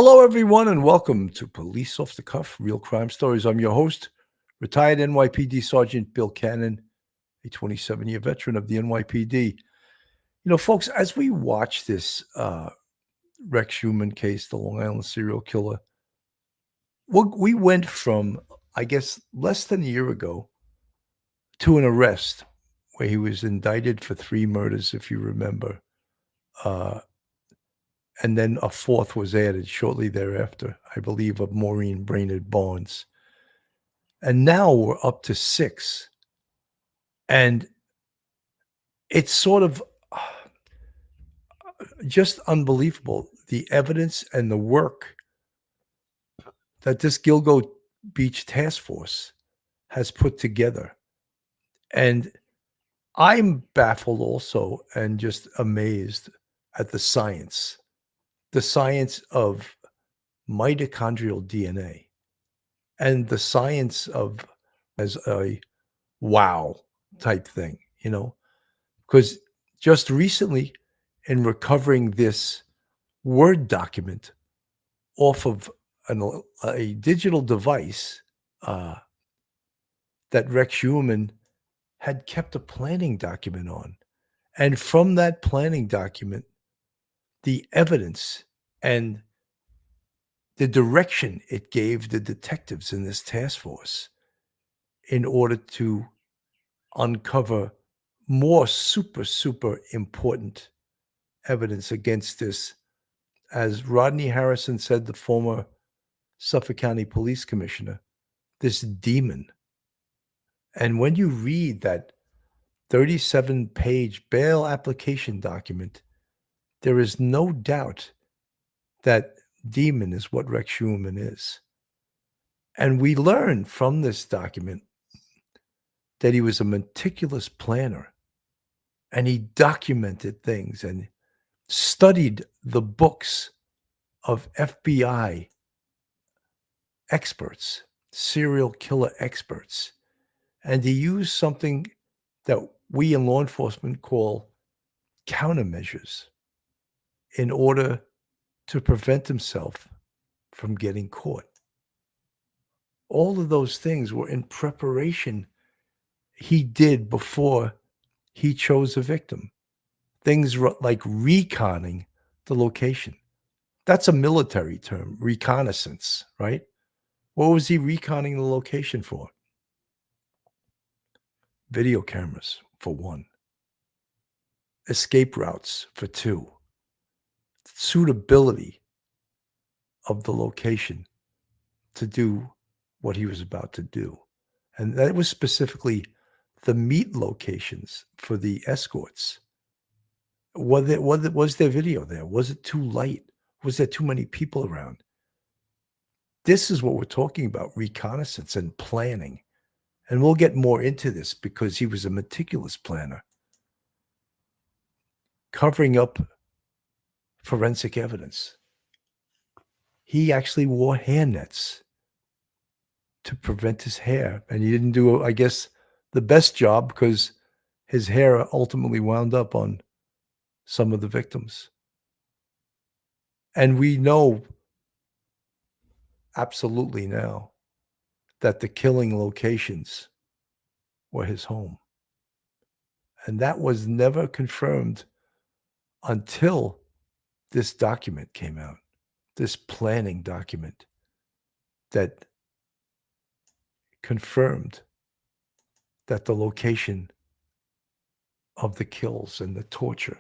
Hello, everyone, and welcome to Police Off the Cuff, Real Crime Stories. I'm your host, retired NYPD Sergeant Bill Cannon, a 27-year veteran of the NYPD. You know, folks, as we watch this Rex Heuermann case, the Long Island serial killer, we went from, I guess, less than a year ago to an arrest where he was indicted for 3 murders, if you remember. And then a 4th was added shortly thereafter, I believe, of Maureen Brainerd Barnes. And now we're up to 6. And it's sort of just unbelievable, the evidence and the work that this Gilgo Beach task force has put together. And I'm baffled also and just amazed at the science of mitochondrial DNA and the science of as a wow type thing, you know, because just recently in recovering this Word document off of a digital device that Rex Heuermann had kept a planning document on. And from that planning document, the evidence and the direction it gave the detectives in this task force in order to uncover more super important evidence against this, as Rodney Harrison said, the former Suffolk County Police Commissioner, this demon. And when you read that 37-page bail application document, there is no doubt that demon is what Rex Heuermann is. And we learn from this document that he was a meticulous planner, and he documented things and studied the books of FBI experts, serial killer experts, and he used something that we in law enforcement call countermeasures in order to prevent himself from getting caught. All of those things were in preparation he did before he chose a victim. Things like reconning the location. That's a military term, reconnaissance, right? What was he reconning the location for? Video cameras, for 1. Escape routes, for 2. Suitability of the location to do what he was about to do. And that was specifically the meet locations for the escorts. Was there video there? Was it too light? Was there too many people around? This is what we're talking about, reconnaissance and planning. And we'll get more into this because he was a meticulous planner, covering up forensic evidence. He actually wore hair nets to prevent his hair. And he didn't do, I guess, the best job because his hair ultimately wound up on some of the victims. And we know absolutely now that the killing locations were his home. And that was never confirmed until this document came out, this planning document that confirmed that the location of the kills and the torture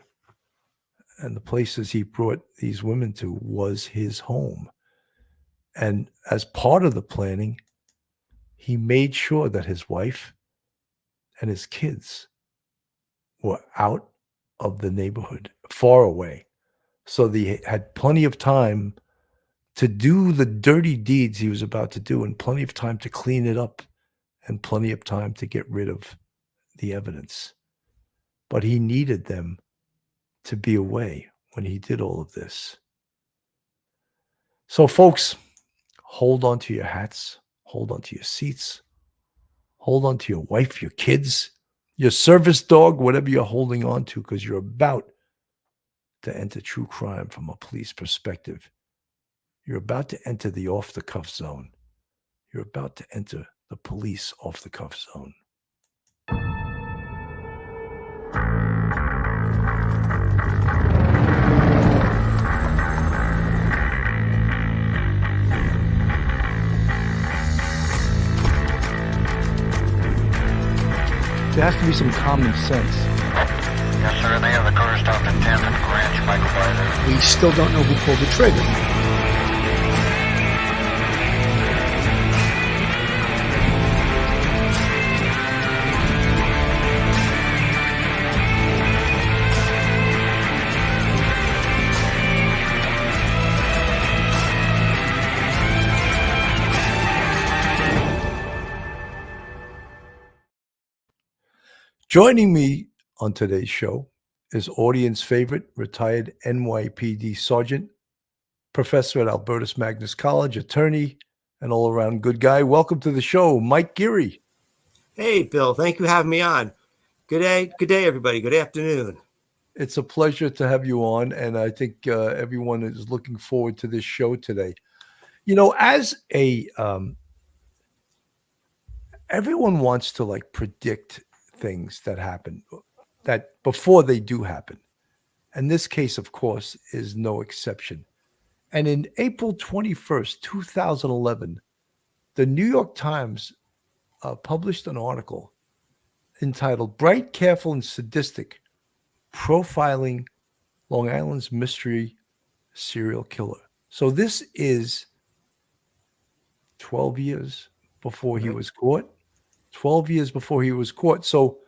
and the places he brought these women to was his home. And as part of the planning, he made sure that his wife and his kids were out of the neighborhood, far away. So they had plenty of time to do the dirty deeds he was about to do and plenty of time to clean it up and plenty of time to get rid of the evidence. But he needed them to be away when he did all of this. So, folks, hold on to your hats, hold on to your seats, hold on to your wife, your kids, your service dog, whatever you're holding on to, because you're about to enter true crime from a police perspective. You're about to enter the off-the-cuff zone. You're about to enter the police off-the-cuff zone. There has to be some common sense. Yes, sir. They have the car stopped at 10th and Ranch Michael Byler. We still don't know who pulled the trigger. Joining me on today's show is audience favorite, retired NYPD Sergeant, professor at Albertus Magnus College, attorney, and all-around good guy. Welcome to the show, Mike Geary. Hey, Bill. Thank you for having me on. Good day, everybody. Good afternoon. It's a pleasure to have you on, and I think everyone is looking forward to this show today. You know, as everyone wants to predict things that happen, that before they do happen. And this case, of course, is no exception. And in April 21st, 2011, the New York Times published an article entitled "Bright, Careful, and Sadistic: Profiling Long Island's Mystery Serial Killer." So this is 12 years before he was caught. 12 years before he was caught. So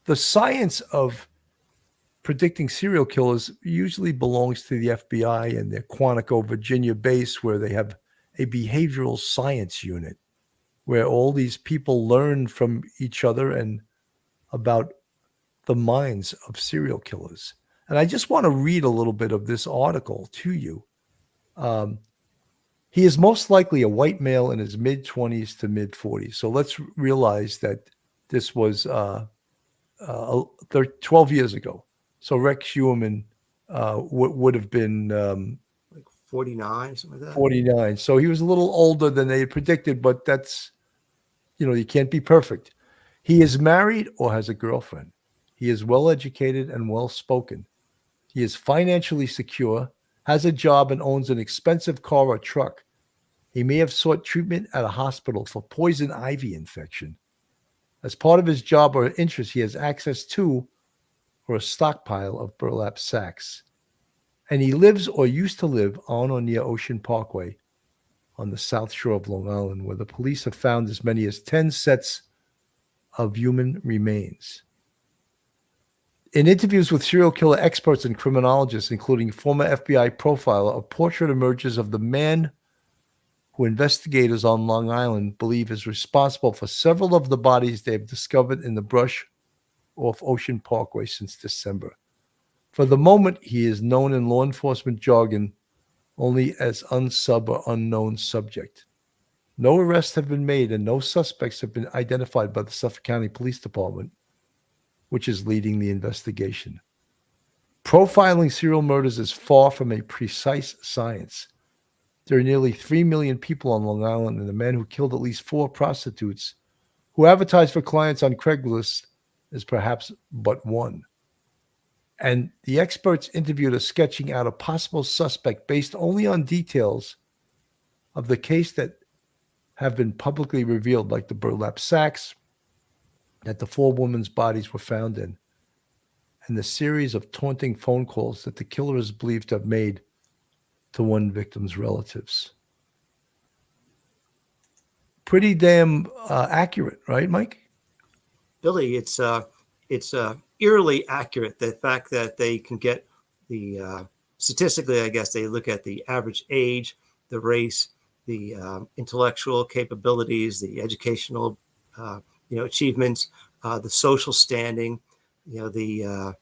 the science of predicting serial killers usually belongs to the FBI and their Quantico, Virginia base, where they have a behavioral science unit where all these people learn from each other and about the minds of serial killers. And I just want to read a little bit of this article to you. He is most likely a white male in his mid-20s to mid-40s. So let's realize that this was 12 years ago. So Rex Heuermann would have been 49, something like that. 49. So he was a little older than they had predicted, but that's, you can't be perfect. He is married or has a girlfriend. He is well-educated and well-spoken. He is financially secure, has a job, and owns an expensive car or truck. He may have sought treatment at a hospital for poison ivy infection. As part of his job or interest, he has access to or a stockpile of burlap sacks. And he lives or used to live on or near Ocean Parkway on the south shore of Long Island, where the police have found as many as 10 sets of human remains. In interviews with serial killer experts and criminologists, including former FBI profiler, a portrait emerges of the man who investigators on Long Island believe is responsible for several of the bodies they have discovered in the brush off Ocean Parkway since December. For the moment, he is known in law enforcement jargon only as unsub or unknown subject. No arrests have been made and no suspects have been identified by the Suffolk County Police Department, which is leading the investigation. Profiling serial murders is far from a precise science. There are nearly 3 million people on Long Island, and the man who killed at least 4 prostitutes who advertised for clients on Craigslist is perhaps but one. And the experts interviewed are sketching out a possible suspect based only on details of the case that have been publicly revealed, like the burlap sacks that the 4 women's bodies were found in, and the series of taunting phone calls that the killer is believed to have made to one victim's relatives. Pretty damn accurate, right, Mike? Billy, it's eerily accurate. The fact that they can get the statistically, I guess they look at the average age, the race, the intellectual capabilities, the educational achievements, the social standing, the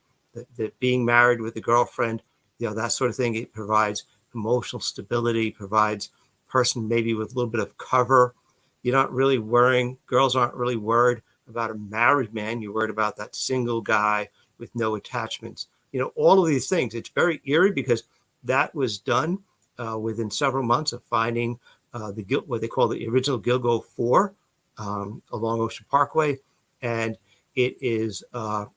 being married with a girlfriend, that sort of thing. It provides emotional stability, provides a person maybe with a little bit of cover. You're not really worrying. Girls aren't really worried about a married man. You're worried about that single guy with no attachments. All of these things. It's very eerie because that was done within several months of finding what they call the original Gilgo 4 along Ocean Parkway, and it is a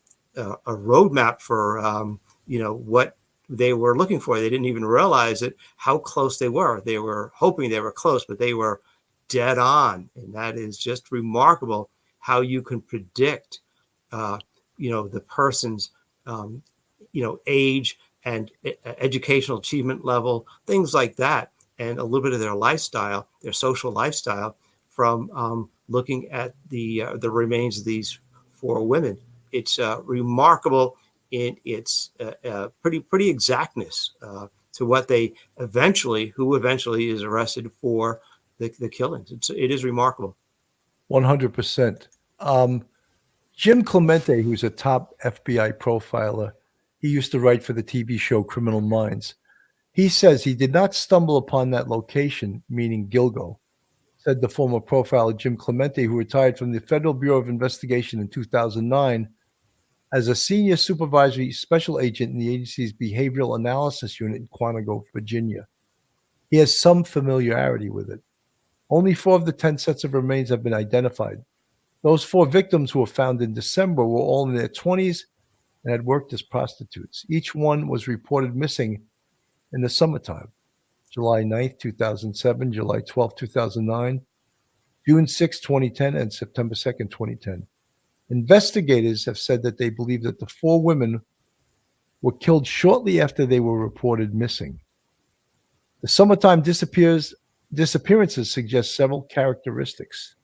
roadmap for what they were looking for. They didn't even realize it, how close they were. They were hoping they were close, but they were dead on, and that is just remarkable how you can predict the person's age and educational achievement level, things like that, and a little bit of their lifestyle, their social lifestyle, from looking at the remains of these 4 women. It's remarkable in its pretty exactness to what who eventually is arrested for the killings. It is remarkable. 100%. Jim Clemente, who's a top FBI profiler, he used to write for the TV show Criminal Minds. He says he did not stumble upon that location, meaning Gilgo, said the former profiler Jim Clemente, who retired from the Federal Bureau of Investigation in 2009 as a senior supervisory special agent in the agency's Behavioral Analysis Unit in Quantico, Virginia. He has some familiarity with it. Only 4 of the 10 sets of remains have been identified. Those 4 victims who were found in December were all in their 20s and had worked as prostitutes. Each one was reported missing in the summertime: July 9th, 2007, July 12th, 2009, June 6, 2010, and September 2nd, 2010. Investigators have said that they believe that the 4 women were killed shortly after they were reported missing. The summertime disappearances suggest several characteristics.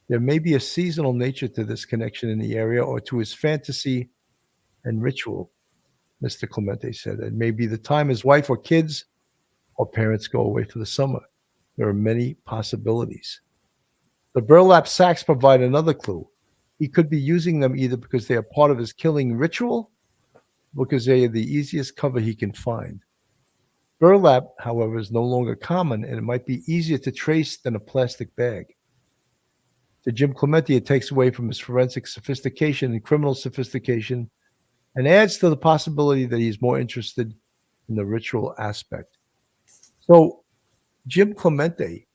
There may be a seasonal nature to this connection in the area, or to his fantasy and ritual, Mr. Clemente said. It may be the time his wife or kids or parents go away for the summer. There are many possibilities. The burlap sacks provide another clue. He could be using them either because they are part of his killing ritual, or because they are the easiest cover he can find. Burlap, however, is no longer common, and it might be easier to trace than a plastic bag. To Jim Clemente, it takes away from his forensic sophistication and criminal sophistication, and adds to the possibility that he's more interested in the ritual aspect. So Jim Clemente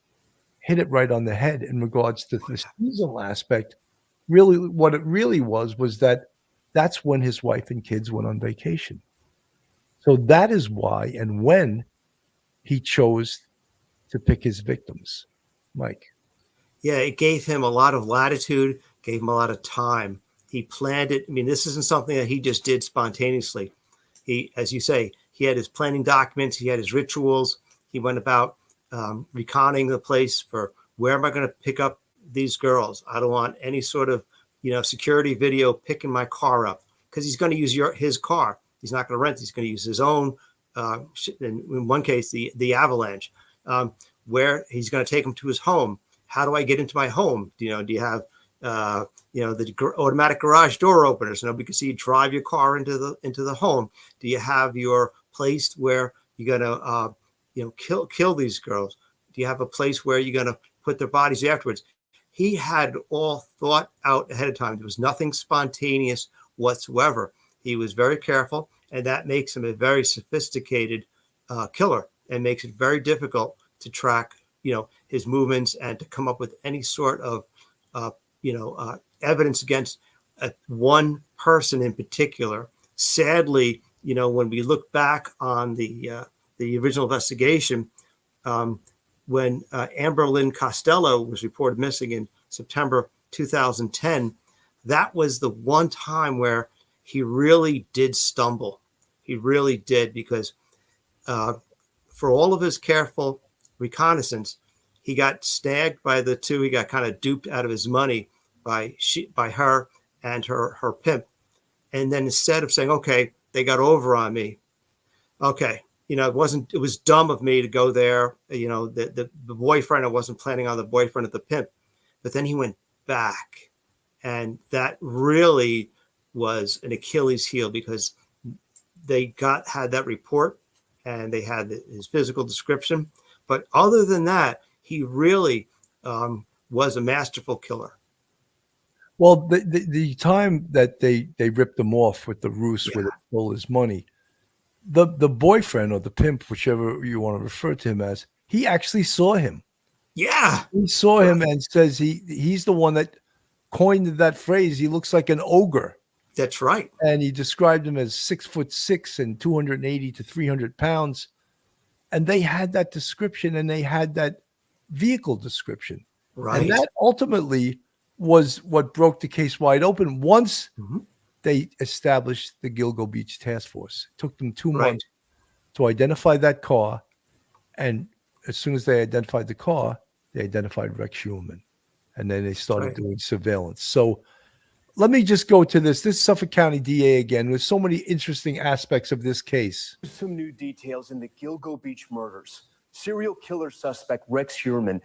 hit it right on the head in regards to the seasonal aspect. Really, what it really was that that's when his wife and kids went on vacation. So that is why and when he chose to pick his victims. Mike. Yeah, it gave him a lot of latitude, gave him a lot of time. He planned it. I mean, this isn't something that he just did spontaneously. He, as you say, he had his planning documents, he had his rituals. He went about reconning the place for, where am I going to pick up these girls? I don't want any sort of, security video picking my car up, because he's going to use his car. He's not going to rent. He's going to use his own, in one case, the Avalanche, where he's going to take them to his home. How do I get into my home? Do you have, the automatic garage door openers so nobody can see you drive your car into the home? Do you have your place where you're going to, kill these girls? Do you have a place where you're going to put their bodies afterwards? He had all thought out ahead of time. There was nothing spontaneous whatsoever. He was very careful, and that makes him a very sophisticated killer, and makes it very difficult to track, his movements, and to come up with any sort of, evidence against one person in particular. Sadly, when we look back on the original investigation, when Amber Lynn Costello was reported missing in September 2010, that was the one time where he really did stumble. He really did, because for all of his careful reconnaissance, he got snagged by the 2. He got kind of duped out of his money by her and her pimp. And then instead of saying, okay, they got over on me. Okay. It was dumb of me to go there. The boyfriend, I wasn't planning on the boyfriend of the pimp, but then he went back, and that really was an Achilles heel, because they had that report, and they had his physical description. But other than that, he really was a masterful killer. Well, the time that they ripped him off with the ruse where they stole his money, the boyfriend or the pimp, whichever you want to refer to him as, he actually saw him. Yeah, He saw him and says he's the one that coined that phrase. He looks like an ogre. that's right. And he described him as 6'6" and 280 to 300 pounds. And they had that description and they had that vehicle description. Right. And that ultimately was what broke the case wide open once Mhm. they established the Gilgo Beach Task Force. It took them 2 Right. months to identify that car. And as soon as they identified the car, they identified Rex Heuermann. And then they started Right. doing surveillance. So let me just go to this. This Suffolk County DA again. There's so many interesting aspects of this case. Some new details in the Gilgo Beach murders. Serial killer suspect Rex Heuermann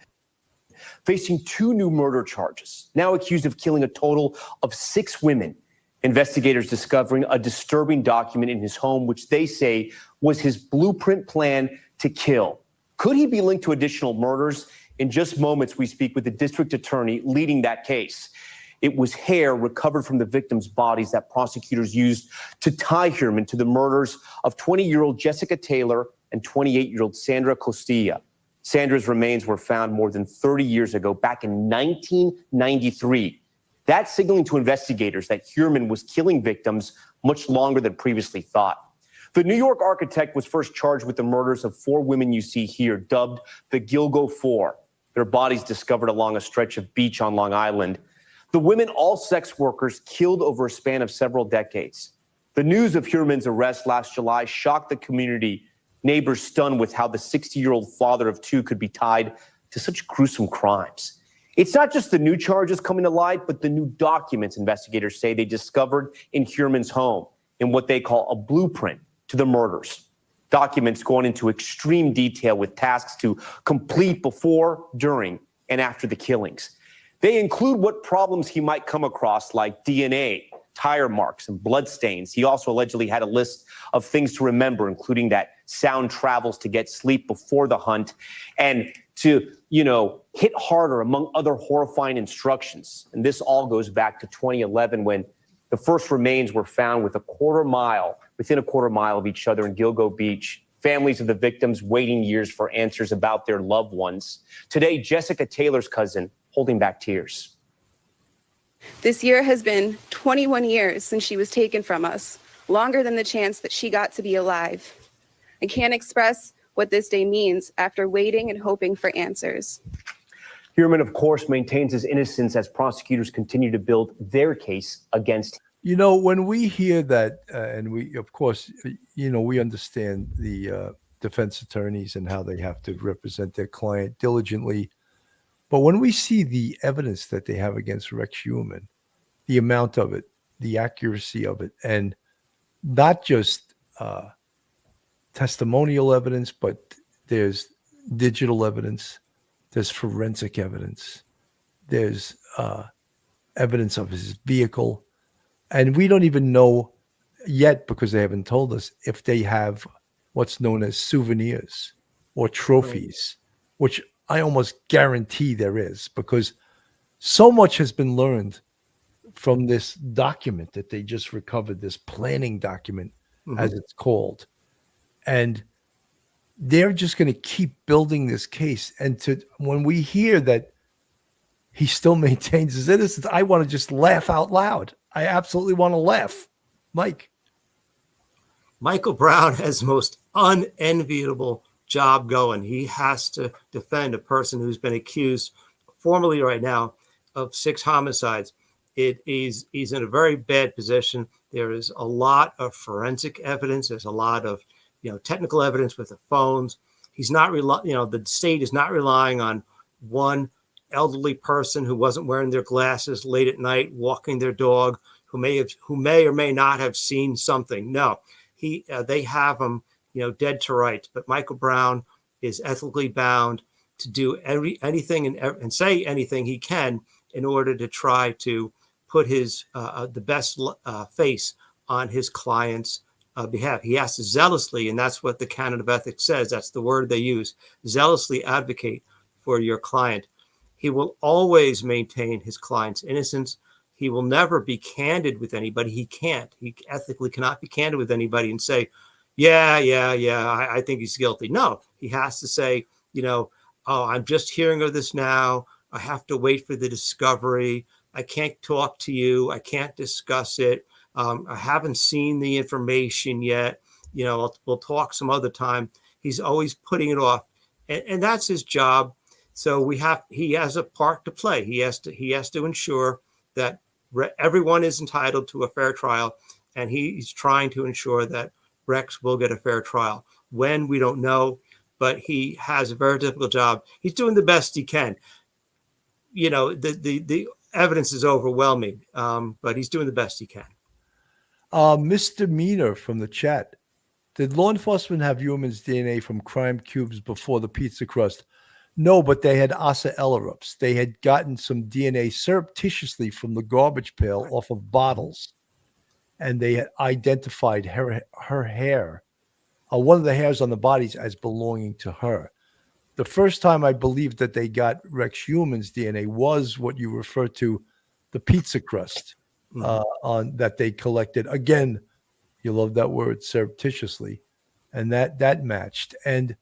facing 2 new murder charges, now accused of killing a total of 6 women. Investigators discovering a disturbing document in his home, which they say was his blueprint plan to kill. Could he be linked to additional murders? In just moments, we speak with the district attorney leading that case. It was hair recovered from the victims' bodies that prosecutors used to tie Heuermann to the murders of 20-year-old Jessica Taylor and 28-year-old Sandra Costilla. Sandra's remains were found more than 30 years ago, back in 1993. That's signaling to investigators that Heuermann was killing victims much longer than previously thought. The New York architect was first charged with the murders of 4 women you see here, dubbed the Gilgo Four. Their bodies discovered along a stretch of beach on Long Island. The women, all sex workers, killed over a span of several decades. The news of Heuermann's arrest last July shocked the community. Neighbors stunned with how the 60-year-old father of 2 could be tied to such gruesome crimes. It's not just the new charges coming to light, but the new documents investigators say they discovered in Heuermann's home in what they call a blueprint to the murders. Documents going into extreme detail with tasks to complete before, during, and after the killings. They include what problems he might come across, like DNA, tire marks, and blood stains. He also allegedly had a list of things to remember, including that sound travels to get sleep before the hunt and to, hit harder, among other horrifying instructions. And this all goes back to 2011 when the first remains were found within a quarter mile of each other in Gilgo Beach. Families of the victims waiting years for answers about their loved ones. Today, Jessica Taylor's cousin holding back tears. This year has been 21 years since she was taken from us, longer than the chance that she got to be alive. I can't express what this day means after waiting and hoping for answers. Heuermann, of course, maintains his innocence as prosecutors continue to build their case against him. When we hear that, and we, of course, we understand the defense attorneys and how they have to represent their client diligently. But when we see the evidence that they have against Rex Heuermann, the amount of it, the accuracy of it, and not just testimonial evidence, but there's digital evidence, there's forensic evidence, there's evidence of his vehicle. And we don't even know yet, because they haven't told us, if they have what's known as souvenirs or trophies, which I almost guarantee there is, because so much has been learned from this document that they just recovered, this planning document, as it's called. And they're just going to keep building this case. And when we hear that he still maintains his innocence, I want to just laugh out loud. I absolutely want to laugh. Mike. Michael Brown has the most unenviable job going. He has to defend a person who's been accused formally right now of 6 homicides. He's in a very bad position. There is a lot of forensic evidence. There's a lot of technical evidence with the phones. He's not the state is not relying on one elderly person who wasn't wearing their glasses late at night, walking their dog, who may or may not have seen something. No, they have him, dead to rights. But Michael Brown is ethically bound to do anything and say anything he can in order to try to put his the best face on his client's behalf. He has to zealously, and that's what the canon of ethics says. That's the word they use. Zealously advocate for your client. He will always maintain his client's innocence. He will never be candid with anybody. He can't. He ethically cannot be candid with anybody and say, Yeah. I think he's guilty. No, he has to say, oh, I'm just hearing of this now. I have to wait for the discovery. I can't talk to you. I can't discuss it. I haven't seen the information yet. We'll talk some other time. He's always putting it off, and that's his job. So he has a part to play. He has to ensure that everyone is entitled to a fair trial, and he's trying to ensure that Rex will get a fair trial. When, we don't know, but he has a very difficult job. He's doing the best he can. The evidence is overwhelming, but he's doing the best he can. Mr. Meaner from the chat. Did law enforcement have Heuermann's DNA from crime cubes before the pizza crust? No, but they had Asa Ellerup's. They had gotten some DNA surreptitiously from the garbage pail off of bottles, and they had identified her hair, one of the hairs on the bodies, as belonging to her. The first time I believe that they got Rex Heuermann's DNA was what you refer to, the pizza crust on that they collected. Again, you love that word, surreptitiously, and that matched. And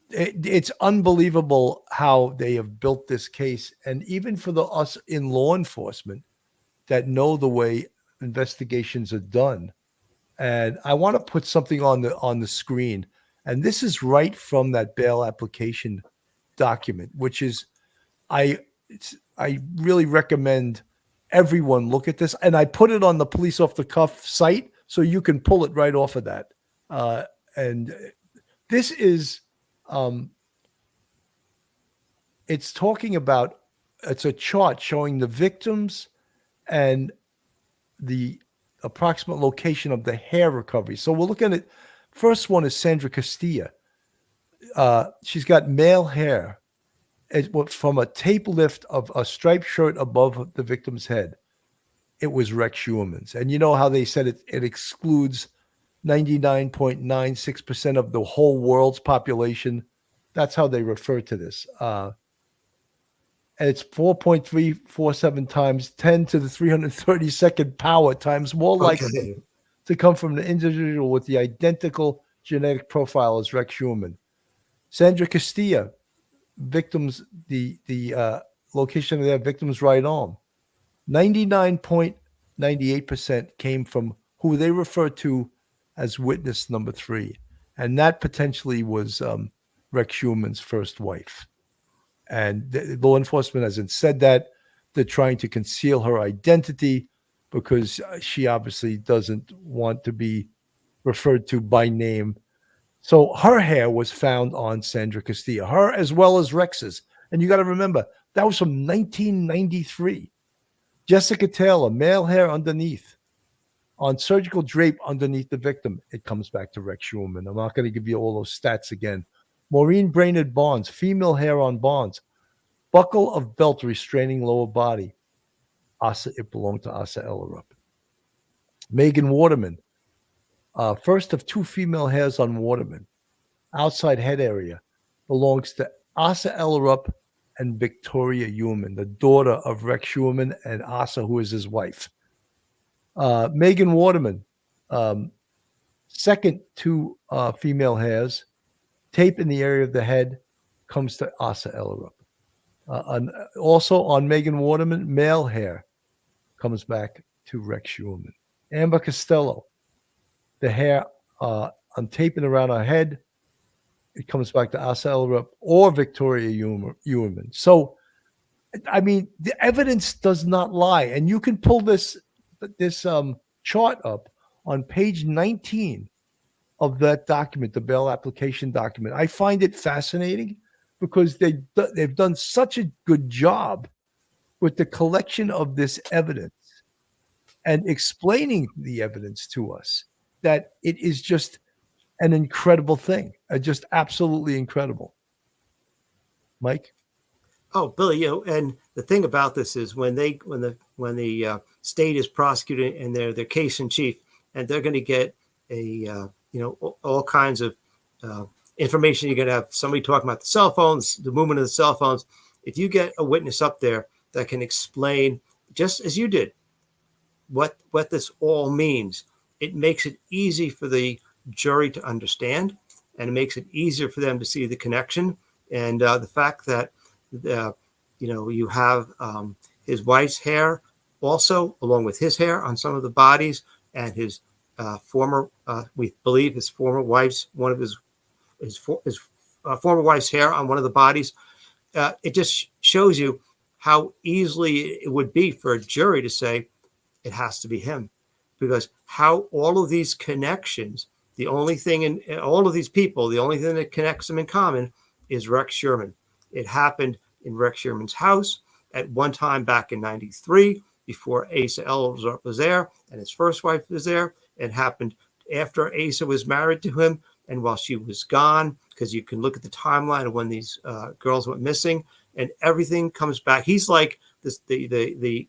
it's unbelievable how they have built this case. And even for us in law enforcement that know the way investigations are done. And I want to put something on the screen. And this is right from that bail application document, which is, I really recommend everyone look at this. And I put it on the Police Off the Cuff site, so you can pull it right off of that. And this is, it's talking about, it's a chart showing the victims and the approximate location of the hair recovery. So we're looking at, first one is Sandra Castilla. She's got male hair from a tape lift of a striped shirt above the victim's head. It was Rex Heuermann's. And you know how they said it excludes 99.96% of the whole world's population? That's how they refer to this. And it's 4.347 times 10 to the 332nd power times more likely to come from the individual with the identical genetic profile as Rex Heuermann. Sandra Castilla, victims, the location of their victim's right arm, 99.98% came from who they refer to as witness number 3. And that potentially was Rex Heuermann's first wife. And the law enforcement hasn't said that. They're trying to conceal her identity because she obviously doesn't want to be referred to by name. So her hair was found on Sandra Castilla, her as well as Rex's. And you got to remember, that was from 1993. Jessica Taylor, male hair underneath, on surgical drape underneath the victim. It comes back to Rex Heuermann. I'm not going to give you all those stats again. Maureen Brainerd Barnes, female hair on Barnes. Buckle of belt restraining lower body. It belonged to Asa Ellerup. Megan Waterman, first of 2 female hairs on Waterman. Outside head area belongs to Asa Ellerup and Victoria Heuermann, the daughter of Rex Heuermann and Asa, who is his wife. Megan Waterman, second 2 female hairs. Tape in the area of the head comes to Asa Ellerup. Also on Megan Waterman, male hair comes back to Rex Heuermann. Amber Costello, the hair on taping around her head, it comes back to Asa Ellerup or Victoria Heuermann. So, I mean, the evidence does not lie. And you can pull this chart up on page 19 of that document, the bail application document. I find it fascinating because they've done such a good job with the collection of this evidence and explaining the evidence to us that it is just an incredible thing, just absolutely incredible. Mike? Oh, Billy, and the thing about this is when the state is prosecuting and they're their case in chief, and they're going to get all kinds of information. You're going to have somebody talking about the cell phones, the movement of the cell phones. If you get a witness up there that can explain, just as you did, what this all means, it makes it easy for the jury to understand, and it makes it easier for them to see the connection. And the fact that, you have his wife's hair also, along with his hair on some of the bodies, and his we believe his former wife's, one of his former wife's hair on one of the bodies. It just shows you how easily it would be for a jury to say it has to be him, because how all of these connections, the only thing in all of these people, the only thing that connects them in common is Rex Heuermann. It happened in Rex Heuermann's house at one time back in '93, before Asa Elzar was there and his first wife was there. It happened after Asa was married to him and while she was gone, because you can look at the timeline of when these girls went missing, and everything comes back. He's like this, the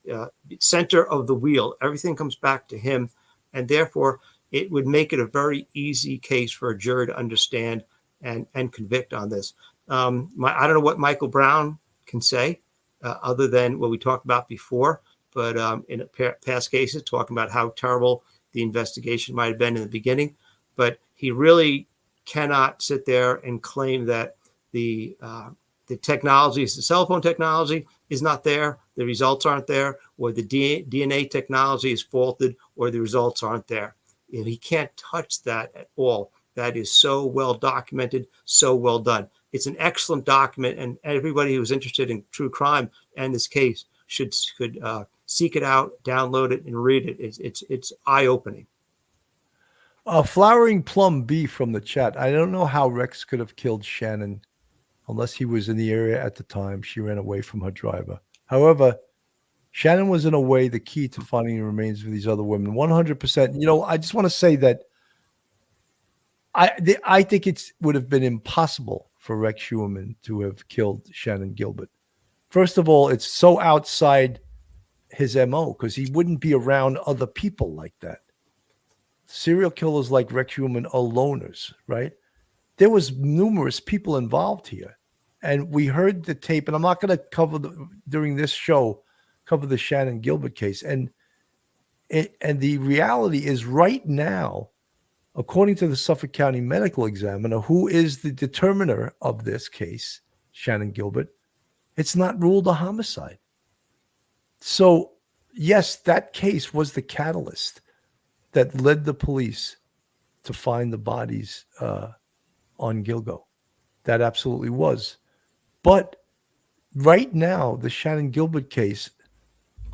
center of the wheel. Everything comes back to him, and therefore it would make it a very easy case for a jury to understand and convict on this. I don't know what Michael Brown can say other than what we talked about before, but in past cases, talking about how terrible the investigation might have been in the beginning. But he really cannot sit there and claim that the technology, the cell phone technology, is not there, the results aren't there, or the DNA technology is faulted, or the results aren't there. He can't touch that at all. That is so well documented, so well done. It's an excellent document, and everybody who's interested in true crime and this case could seek it out, download it, and read it. It's eye-opening. Flowering Plum B from the chat. I don't know how Rex could have killed Shannan unless he was in the area at the time she ran away from her driver. However, Shannan was in a way the key to finding the remains of these other women. 100%. I just want to say that I think it would have been impossible for Rex Heuermann to have killed Shannan Gilbert. First of all, it's so outside his MO because he wouldn't be around other people like that. Serial killers like Rex Heuermann are loners, right? There was numerous people involved here. And we heard the tape, and I'm not going to cover during this show, cover the Shannan Gilbert case. And the reality is right now, according to the Suffolk County Medical Examiner, who is the determiner of this case, Shannan Gilbert, it's not ruled a homicide. So, yes, that case was the catalyst that led the police to find the bodies on Gilgo. That absolutely was. But right now, the Shannan Gilbert case,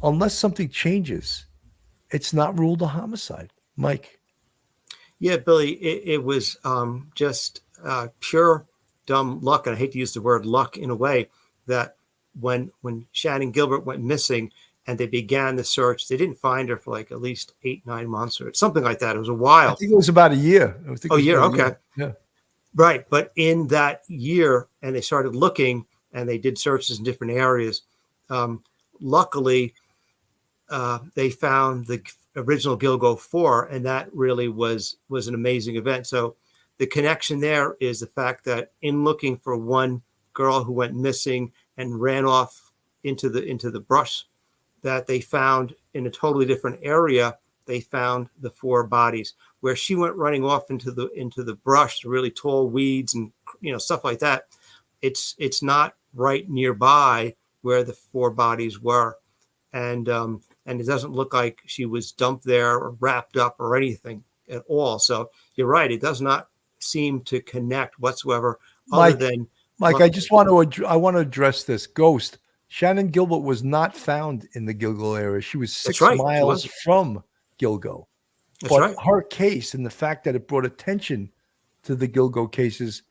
unless something changes, it's not ruled a homicide. Mike. Yeah, Billy, it was just pure dumb luck. And I hate to use the word luck in a way that when Shannan Gilbert went missing, and they began the search, they didn't find her for like at least 8-9 months or something like that. It was a while. I think it was about a year. A year. Okay. Yeah. Right. But in that year, and they started looking and they did searches in different areas. Luckily, they found the original Gilgo 4, and that really was an amazing event. So the connection there is the fact that in looking for one girl who went missing and ran off into the brush, that they found in a totally different area, they found the 4 bodies. Where she went running off into the brush, the really tall weeds and stuff like that. It's not right nearby where the 4 bodies were, and it doesn't look like she was dumped there or wrapped up or anything at all. So you're right; it does not seem to connect whatsoever. Mike, I just want to address this. Ghost. Shannan Gilbert was not found in the Gilgo area. She was 6 miles from Gilgo. But her case and the fact that it brought attention to the Gilgo cases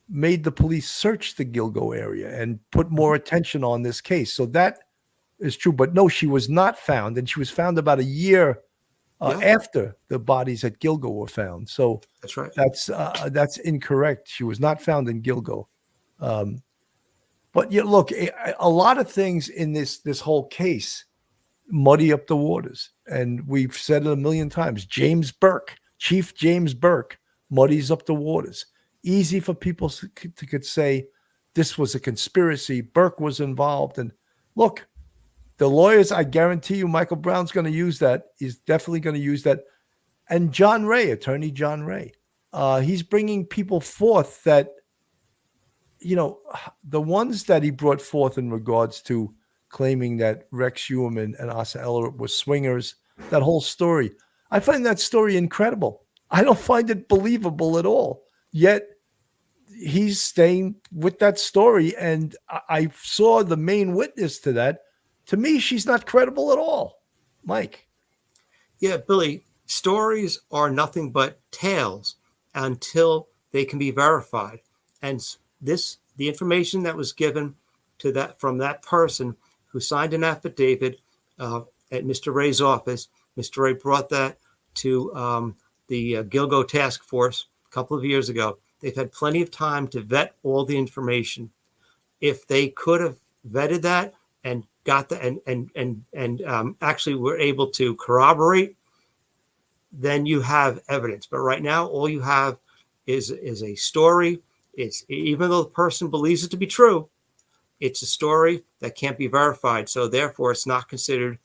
made the police search the Gilgo area and put more attention on this case. So that is true. But no, she was not found. And she was found about a year after the bodies at Gilgo were found. So that's right. That's incorrect. She was not found in Gilgo. But look, a lot of things in this whole case muddy up the waters. And we've said it a million times. Chief James Burke muddies up the waters. Easy for people to could say this was a conspiracy. Burke was involved. And look, the lawyers, I guarantee you, Michael Brown's going to use that. He's definitely going to use that. And John Ray, attorney John Ray, he's bringing people forth that, the ones that he brought forth in regards to claiming that Rex Heuermann and Asa Ellerup were swingers, that whole story. I find that story incredible. I don't find it believable at all. Yet he's staying with that story. And I saw the main witness to that. To me, she's not credible at all. Mike. Yeah, Billy, stories are nothing but tales until they can be verified. And the information that was given from that person who signed an affidavit at Mr. Ray's office, Mr. Ray brought that to the Gilgo task force a couple of years ago. They've had plenty of time to vet all the information. If they could have vetted that and got that and actually were able to corroborate, then you have evidence. But right now, all you have is a story. It's, even though the person believes it to be true, it's a story that can't be verified. So therefore, it's not considered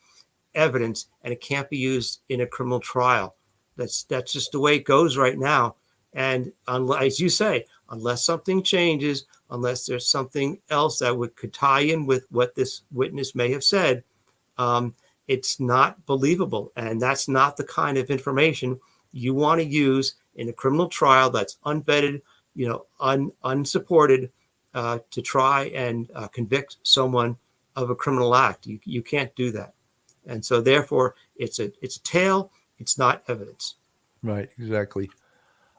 evidence, and it can't be used in a criminal trial. That's just the way it goes right now. And as you say, unless something changes, unless there's something else that could tie in with what this witness may have said, it's not believable. And that's not the kind of information you want to use in a criminal trial that's unvetted, unsupported, to try and convict someone of a criminal act. You can't do that. And so therefore, it's a tale. It's not evidence. Right, exactly.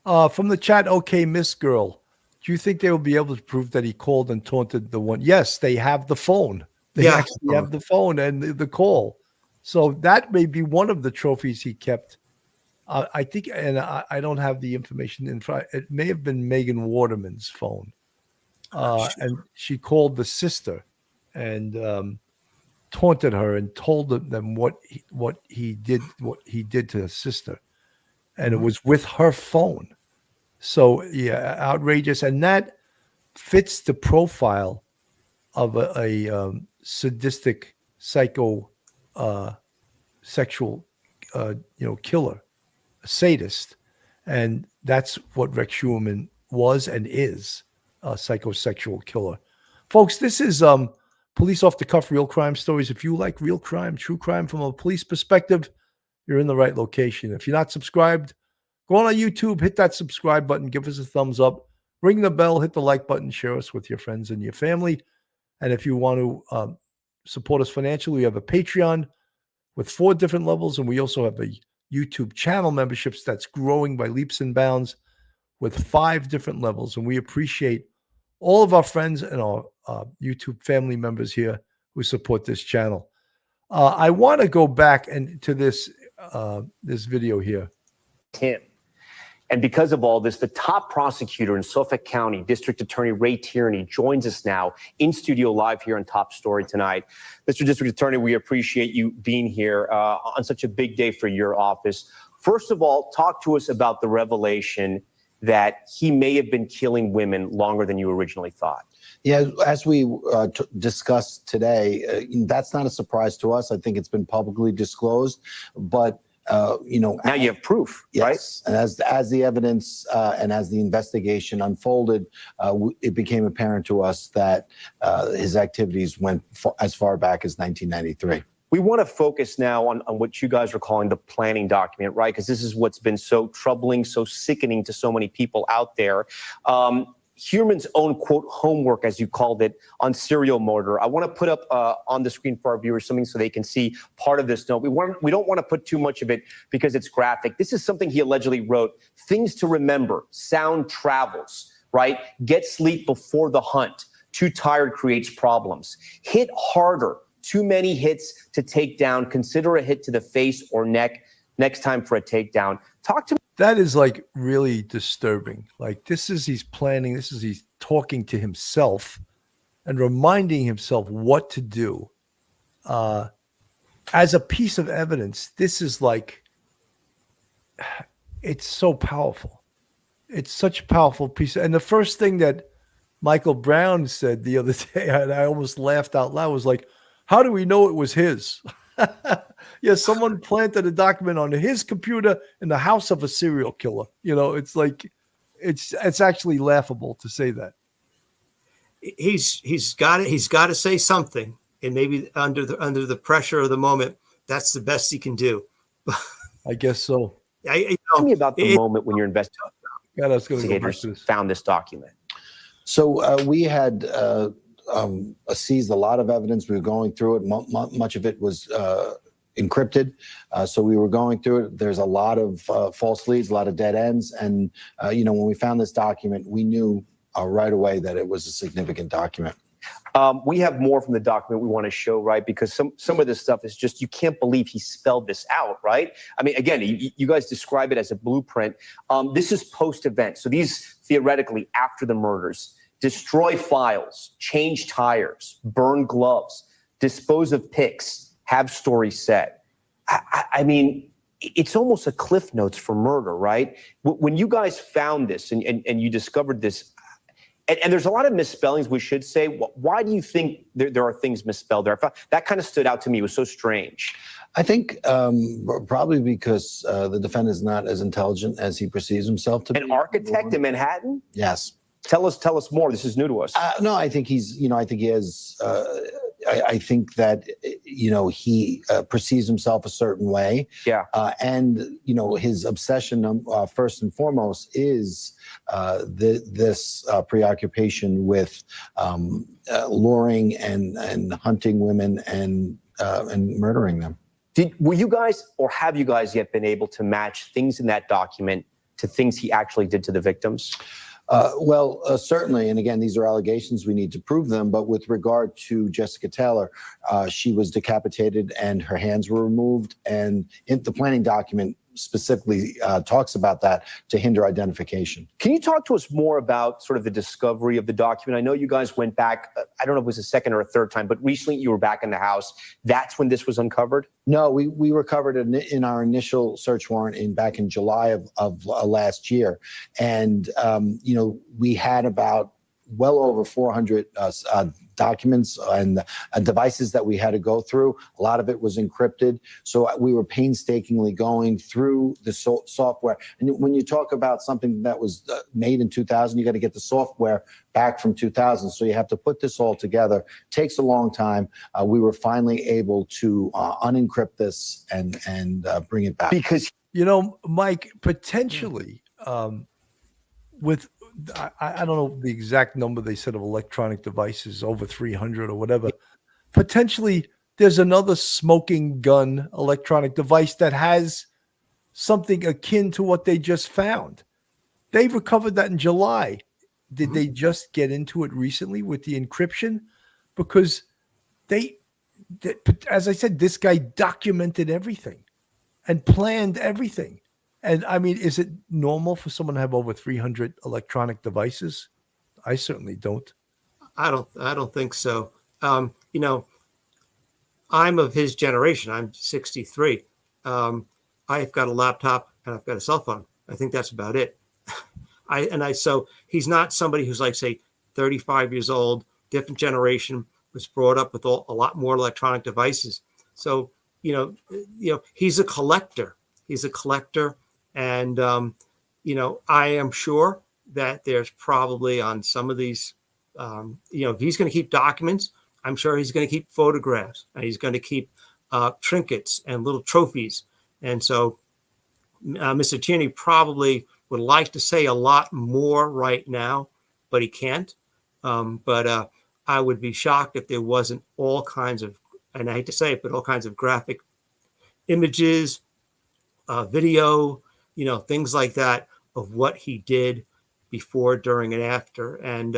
From the chat, okay, Miss Girl, do you think they will be able to prove that he called and taunted the one? Yes, they have the phone. They actually have the phone and the call. So that may be one of the trophies he kept. I think, and I don't have the information in front. It may have been Megan Waterman's phone. And she called the sister and taunted her and told them what he did to his sister. And it was with her phone. So yeah, outrageous. And that fits the profile of a sadistic psycho sexual killer, a sadist. And that's what Rex Heuermann was and is, a psychosexual killer. Folks, this is Police Off the Cuff Real Crime Stories. If you like real crime, true crime from a police perspective, you're in the right location. If you're not subscribed, go on YouTube, hit that subscribe button, give us a thumbs up, ring the bell, hit the like button, share us with your friends and your family. And if you want to support us financially, we have a Patreon with 4 different levels, and we also have a YouTube channel memberships that's growing by leaps and bounds with 5 different levels. And we appreciate all of our friends and our YouTube family members here who support this channel. I want to go back to this video here. Tim. And because of all this, the top prosecutor in Suffolk County, District Attorney Ray Tierney, joins us now in studio live here on Top Story tonight. Mr. District Attorney, we appreciate you being here on such a big day for your office. First of all, talk to us about the revelation that he may have been killing women longer than you originally thought. Yeah, as we discussed today, that's not a surprise to us. I think it's been publicly disclosed, but now you have proof, yes, right? And as the evidence and as the investigation unfolded, it became apparent to us that his activities went as far back as 1993. We want to focus now on what you guys are calling the planning document, right? Because this is what's been so troubling, so sickening to so many people out there. Heuermann's own, quote, homework, as you called it, on serial murder. I want to put up on the screen for our viewers something so they can see part of this note. We don't want to put too much of it because it's graphic. This is something he allegedly wrote. Things to remember. Sound travels, right? Get sleep before the hunt. Too tired creates problems. Hit harder. Too many hits to take down. Consider a hit to the face or neck next time for a takedown. Talk to me. That is like really disturbing. Like he's planning, he's talking to himself and reminding himself what to do. As a piece of evidence, this is like, it's so powerful. It's such a powerful piece. And the first thing that Michael Brown said the other day, and I almost laughed out loud, was like, how do we know it was his? Yeah, someone planted a document on his computer in the house of a serial killer. It's like, it's actually laughable to say that. He's got to say something, and maybe under the pressure of the moment, that's the best he can do. I guess so. Tell me about the moment when your investigators God, I was going to go back to this. found this document. So we had seized a lot of evidence. We were going through it. Much of it was encrypted. So we were going through it. There's a lot of false leads, a lot of dead ends. And, when we found this document, we knew right away that it was a significant document. We have more from the document we want to show, right? Because some of this stuff is just, you can't believe he spelled this out, right? I mean, again, you guys describe it as a blueprint. This is post-event. So these theoretically after the murders: destroy files, change tires, burn gloves, dispose of pics, have story set. I mean, it's almost a Cliff Notes for murder, right? When you guys found this and you discovered this, and there's a lot of misspellings, we should say. Why do you think there are things misspelled there? That kind of stood out to me. It was so strange. I think probably because the defendant is not as intelligent as he perceives himself to be. An architect in Manhattan? Yes. Tell us more. This is new to us. No, I think he's, I think he has, I think that, he perceives himself a certain way. Yeah. And, his obsession, first and foremost, is this preoccupation with luring and hunting women and murdering them. Were you guys, or have you guys yet been able to match things in that document to things he actually did to the victims? Certainly. And again, these are allegations. We need to prove them. But with regard to Jessica Taylor, she was decapitated and her hands were removed. And the planning document specifically talks about that to hinder identification. Can you talk to us more about sort of the discovery of the document? I know you guys went back, I don't know if it was a second or a third time, but recently you were back in the house. That's when this was uncovered? No, we recovered it in our initial search warrant back in July of last year. And, we had about well over 400 documents and devices that we had to go through. A lot of it was encrypted. So we were painstakingly going through the software. And when you talk about something that was made in 2000, you got to get the software back from 2000. So you have to put this all together. Takes a long time. We were finally able to unencrypt this and bring it back. Because, Mike, potentially with, I don't know the exact number they said of electronic devices, over 300 or whatever. Potentially, there's another smoking gun electronic device that has something akin to what they just found. They recovered that in July. Did they just get into it recently with the encryption? Because as I said, this guy documented everything and planned everything. And I mean, is it normal for someone to have over 300 electronic devices? I certainly don't. I don't think so. I'm of his generation. I'm 63. I've got a laptop and I've got a cell phone. I think that's about it. So he's not somebody who's like, say, 35 years old, different generation, was brought up with a lot more electronic devices. So, he's a collector. He's a collector. And, I am sure that there's probably on some of these, if he's going to keep documents, I'm sure he's going to keep photographs and he's going to keep trinkets and little trophies. And so Mr. Tierney probably would like to say a lot more right now, but he can't. But I would be shocked if there wasn't all kinds of, and I hate to say it, but all kinds of graphic images, video, things like that of what he did before, during, and after. And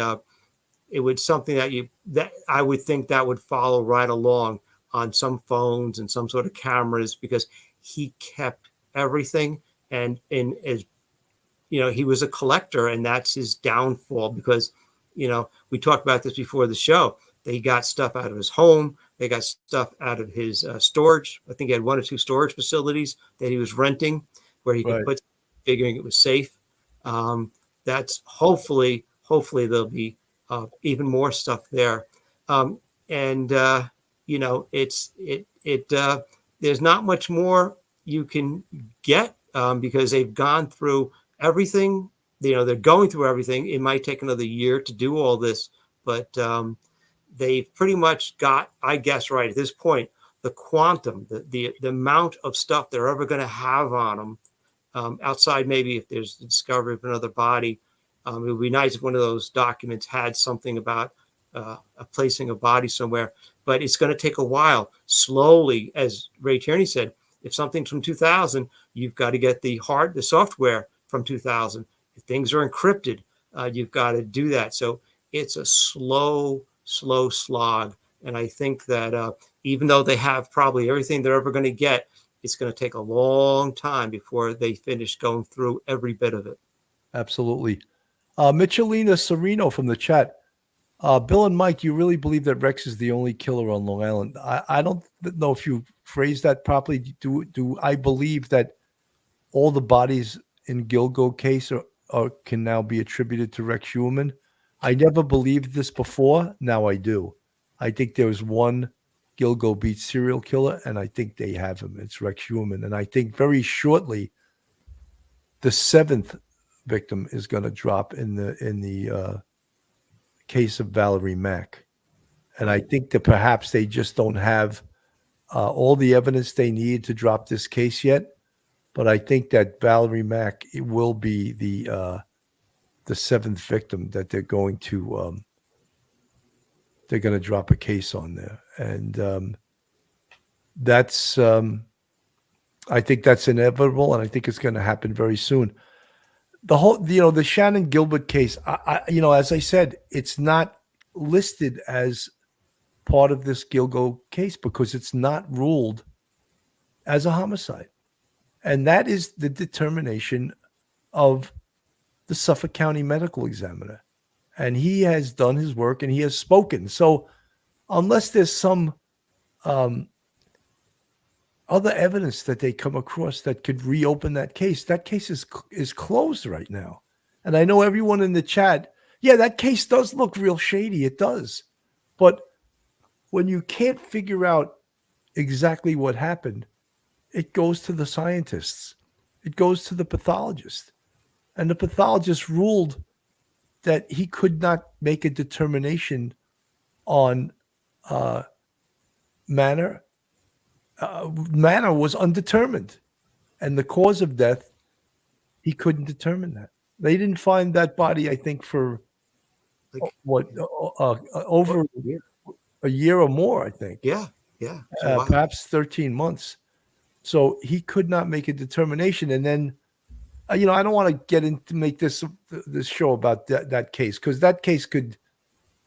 it would something that I would think that would follow right along on some phones and some sort of cameras, because he kept everything. And as he was a collector, and that's his downfall, because we talked about this before the show. They got stuff out of his home. They got stuff out of his storage. I think he had 1 or 2 storage facilities that he was renting, where he could put, figuring it was safe. That's hopefully there'll be even more stuff there. There's not much more you can get, because they've gone through everything they're going through everything. It might take another year to do all this, but they've pretty much got, I guess, right at this point, the quantum, the amount of stuff they're ever going to have on them, outside maybe if there's the discovery of another body. It would be nice if one of those documents had something about placing a body somewhere, but it's going to take a while. Slowly, as Ray Tierney said, if something's from 2000, you've got to get the software from 2000. If things are encrypted, you've got to do that. So it's a slow slog. And I think that even though they have probably everything they're ever going to get, it's going to take a long time before they finish going through every bit of it. Absolutely. Michelina Sereno from the chat. Bill and Mike, do you really believe that Rex is the only killer on Long Island? I don't know if you phrased that properly. Do I believe that all the bodies in Gilgo case can now be attributed to Rex Heuermann? I never believed this before. Now I do. I think there was one Gilgo Beach serial killer, and I think they have him. It's Rex Heuermann. And I think very shortly, the seventh victim is going to drop in the case of Valerie Mack. And I think that perhaps they just don't have all the evidence they need to drop this case yet. But I think that Valerie Mack will be the seventh victim that they're going to drop a case on there. And that's I think that's inevitable, and I think it's going to happen very soon. The whole, the Shannan Gilbert case, as I said, it's not listed as part of this Gilgo case because it's not ruled as a homicide. And that is the determination of the Suffolk County medical examiner. And he has done his work and he has spoken. So unless there's some other evidence that they come across that could reopen that case is closed right now. And I know everyone in the chat, yeah, that case does look real shady. It does. But when you can't figure out exactly what happened, it goes to the scientists. It goes to the pathologist. And the pathologist ruled that he could not make a determination on manner. Manner was undetermined. And the cause of death, he couldn't determine that. They didn't find that body, I think, for over a year or more, I think. Yeah. Perhaps 13 months. So he could not make a determination. And then, I don't want to get into make this show about that case, because that case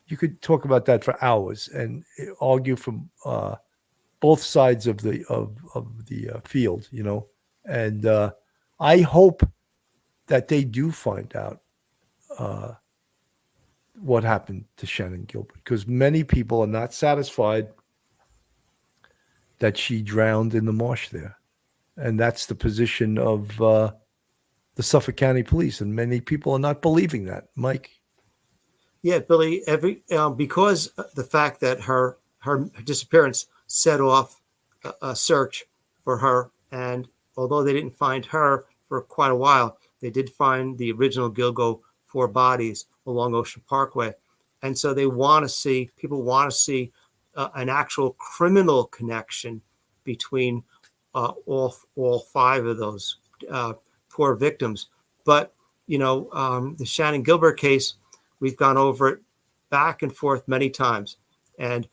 you could talk about that for hours and argue from both sides of the field, And I hope that they do find out what happened to Shannan Gilbert, because many people are not satisfied that she drowned in the marsh there. And that's the position of the Suffolk County Police. And many people are not believing that. Mike? Yeah, Billy, because the fact that her disappearance set off a search for her. And although they didn't find her for quite a while, they did find the original Gilgo 4 bodies along Ocean Parkway. And so people want to see an actual criminal connection between all 5 of those poor victims. But, the Shannan Gilbert case, we've gone over it back and forth many times. And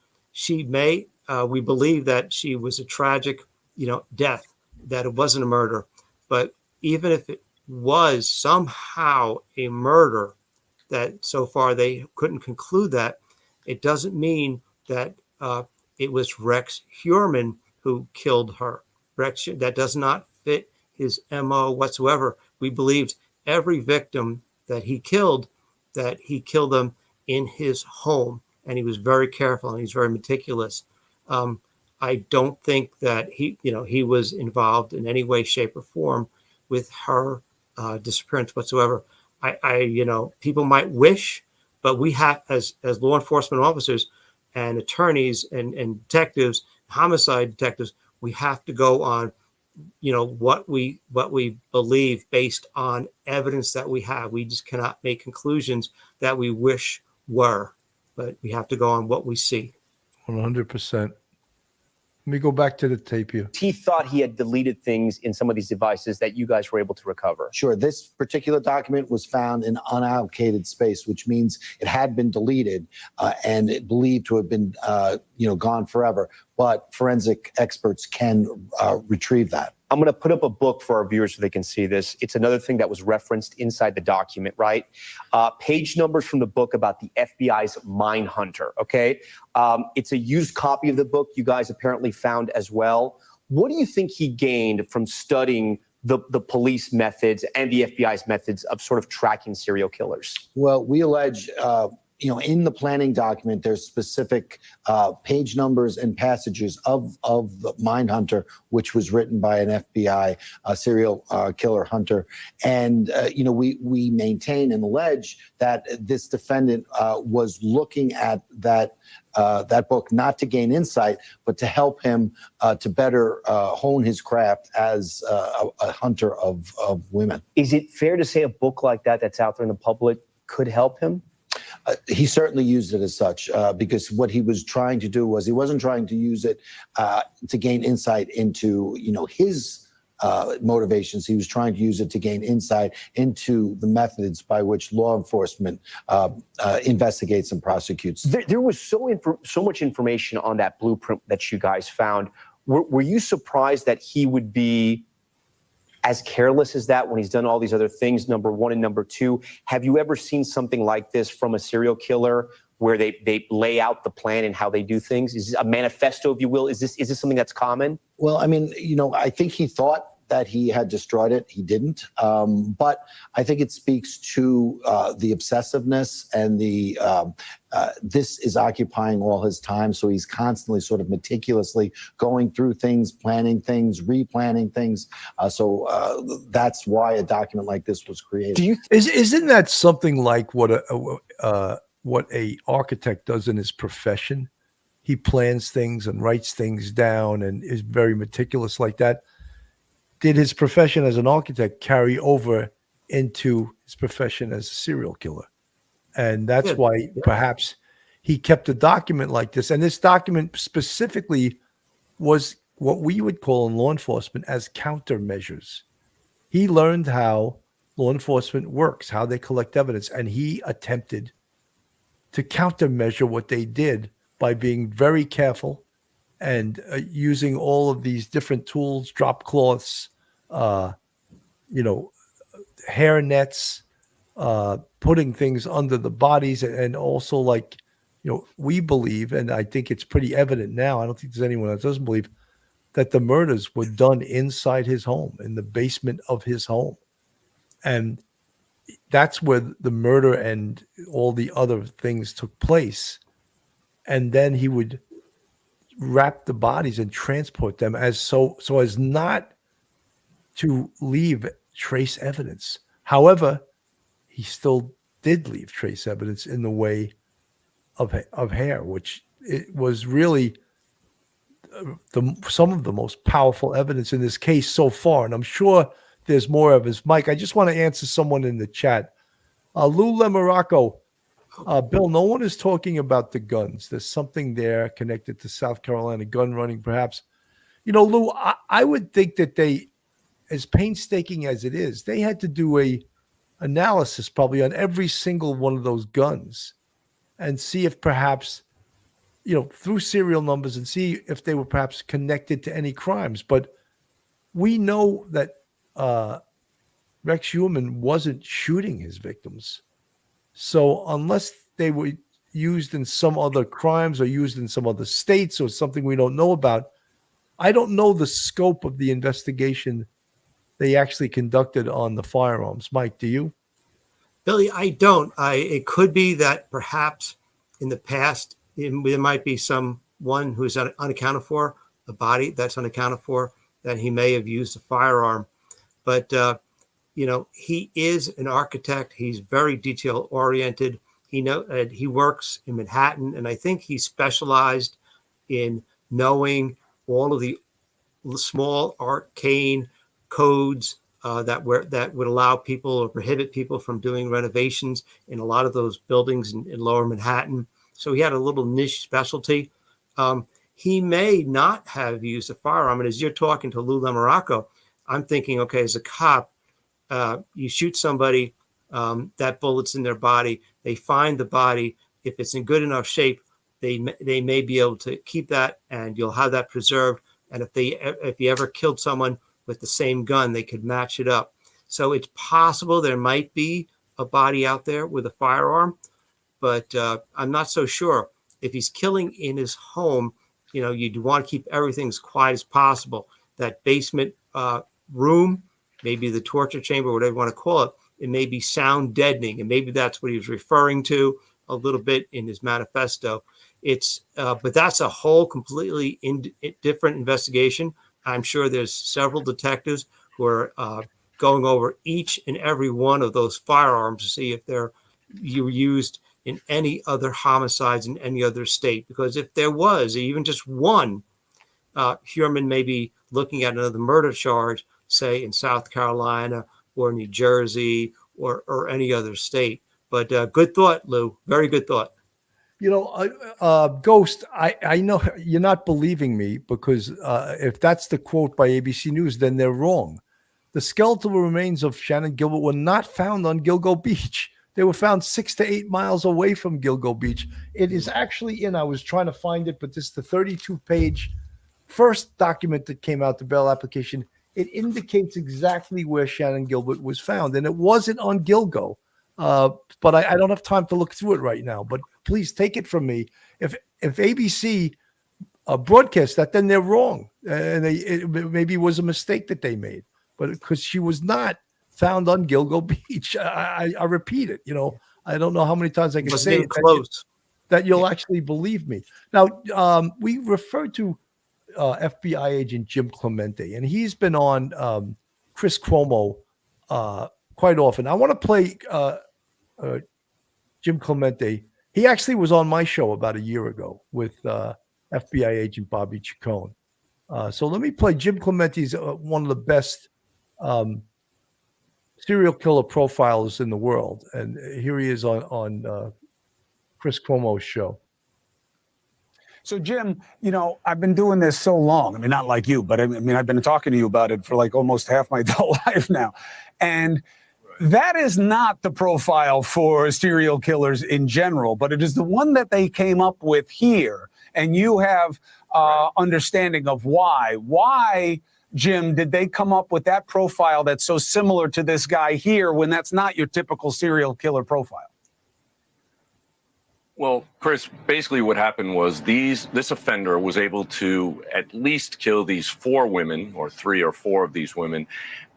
we believe that she was a tragic, death, that it wasn't a murder. But even if it was somehow a murder, that so far they couldn't conclude that, it doesn't mean that it was Rex Heuermann who killed her. That does not fit his MO whatsoever. We believed every victim that he killed them in his home, and he was very careful and he's very meticulous. I don't think that he was involved in any way, shape, or form with her disappearance whatsoever. People might wish, but we have, as law enforcement officers and attorneys and detectives, homicide detectives, we have to go on what we believe based on evidence that we have. We just cannot make conclusions that we wish were, but we have to go on what we see. 100%. Let me go back to the tape here. He thought he had deleted things in some of these devices that you guys were able to recover. Sure. This particular document was found in unallocated space, which means it had been deleted and it believed to have been, gone forever. But forensic experts can retrieve that. I'm going to put up a book for our viewers so they can see this. It's another thing that was referenced inside the document, right? Page numbers from the book about the FBI's Mindhunter, okay? It's a used copy of the book you guys apparently found as well. What do you think he gained from studying the police methods and the FBI's methods of sort of tracking serial killers? Well, we allege, in the planning document, there's specific page numbers and passages of the Mindhunter, which was written by an FBI serial killer hunter. And, we maintain and allege that this defendant was looking at that book not to gain insight, but to help him to better hone his craft as a hunter of women. Is it fair to say a book like that that's out there in the public could help him? He certainly used it as such because what he was trying to do was he wasn't trying to use it to gain insight into, his motivations. He was trying to use it to gain insight into the methods by which law enforcement investigates and prosecutes. There was so much information on that blueprint that you guys found. Were you surprised that he would be as careless as that when he's done all these other things, number one? And number two, have you ever seen something like this from a serial killer where they lay out the plan and how they do things? Is this a manifesto, if you will? Is this something that's common? Well, I think he thought that he had destroyed it. He didn't. But I think it speaks to the obsessiveness and this is occupying all his time. So he's constantly sort of meticulously going through things, planning things, replanning things. So that's why a document like this was created. Isn't that something like what a architect does in his profession? He plans things and writes things down and is very meticulous like that. Did his profession as an architect carry over into his profession as a serial killer? And that's why perhaps he kept a document like this. And this document specifically was what we would call in law enforcement as countermeasures. He learned how law enforcement works, how they collect evidence, and he attempted to countermeasure what they did by being very careful and using all of these different tools, drop cloths, hair nets, putting things under the bodies, and also we believe, and I think it's pretty evident now, I don't think there's anyone that doesn't believe, that the murders were done inside his home, in the basement of his home. And that's where the murder and all the other things took place. And then he would wrap the bodies and transport them so as not to leave trace evidence. However, he still did leave trace evidence in the way of hair, which it was really some of the most powerful evidence in this case so far. And I'm sure there's more evidence. Mike, I just want to answer someone in the chat. Lou Lemoracco, Bill, no one is talking about the guns. There's something there connected to South Carolina gun running, perhaps. Lou, I would think that they, as painstaking as it is, they had to do a analysis probably on every single one of those guns and see if perhaps, through serial numbers, and see if they were perhaps connected to any crimes. But we know that Rex Heuermann wasn't shooting his victims. So unless they were used in some other crimes or used in some other states or something we don't know about, I don't know the scope of the investigation they actually conducted on the firearms. Mike, do you? Billy, I don't. It could be that perhaps in the past there might be someone who's unaccounted for, a body that's unaccounted for, that he may have used a firearm. But he is an architect. He's very detail oriented. He works in Manhattan, and I think he specialized in knowing all of the small arcane codes that would allow people or prohibit people from doing renovations in a lot of those buildings in Lower Manhattan. So he had a little niche specialty. He may not have used a firearm. And as you're talking to Lou Lamoracco, I'm thinking, okay, as a cop, you shoot somebody, that bullet's in their body. They find the body. If it's in good enough shape, they may be able to keep that, and you'll have that preserved. And if you ever killed someone with the same gun, they could match it up. So it's possible there might be a body out there with a firearm, but I'm not so sure. If he's killing in his home, you'd want to keep everything as quiet as possible. That basement room, maybe the torture chamber, whatever you want to call it, it may be sound deadening, and maybe that's what he was referring to a little bit in his manifesto. But that's a whole completely different investigation. I'm sure there's several detectives who are going over each and every one of those firearms to see if they're used in any other homicides in any other state. Because if there was even just one, Heuermann may be looking at another murder charge, say in South Carolina or New Jersey or any other state. But good thought, Lou. Very good thought. Ghost, I know you're not believing me, because if that's the quote by ABC News, then they're wrong. The skeletal remains of Shannan Gilbert were not found on Gilgo Beach. They were found 6 to 8 miles away from Gilgo Beach. It is actually I was trying to find it, but this is the 32-page first document that came out, the bail application. It indicates exactly where Shannan Gilbert was found, and it wasn't on Gilgo. But I don't have time to look through it right now. But please take it from me. If ABC broadcast that, then they're wrong, and maybe it was a mistake that they made. But because she was not found on Gilgo Beach, I repeat it. I don't know how many times I can say it close that you'll actually believe me. Now, we referred to FBI agent Jim Clemente, and he's been on Chris Cuomo quite often. I want to play Jim Clemente. He actually was on my show about a year ago with FBI agent Bobby Chacon. So let me play Jim Clemente's one of the best serial killer profilers in the world. And here he is on Chris Cuomo's show. So, Jim, I've been doing this so long. I mean, not like you, but I mean, I've been talking to you about it for like almost half my adult life now. And that is not the profile for serial killers in general, but it is the one that they came up with here. And you have understanding of why. Why, Jim, did they come up with that profile that's so similar to this guy here when that's not your typical serial killer profile? Well, Chris, basically what happened was this offender was able to at least kill these 4 women, or 3 or 4 of these women,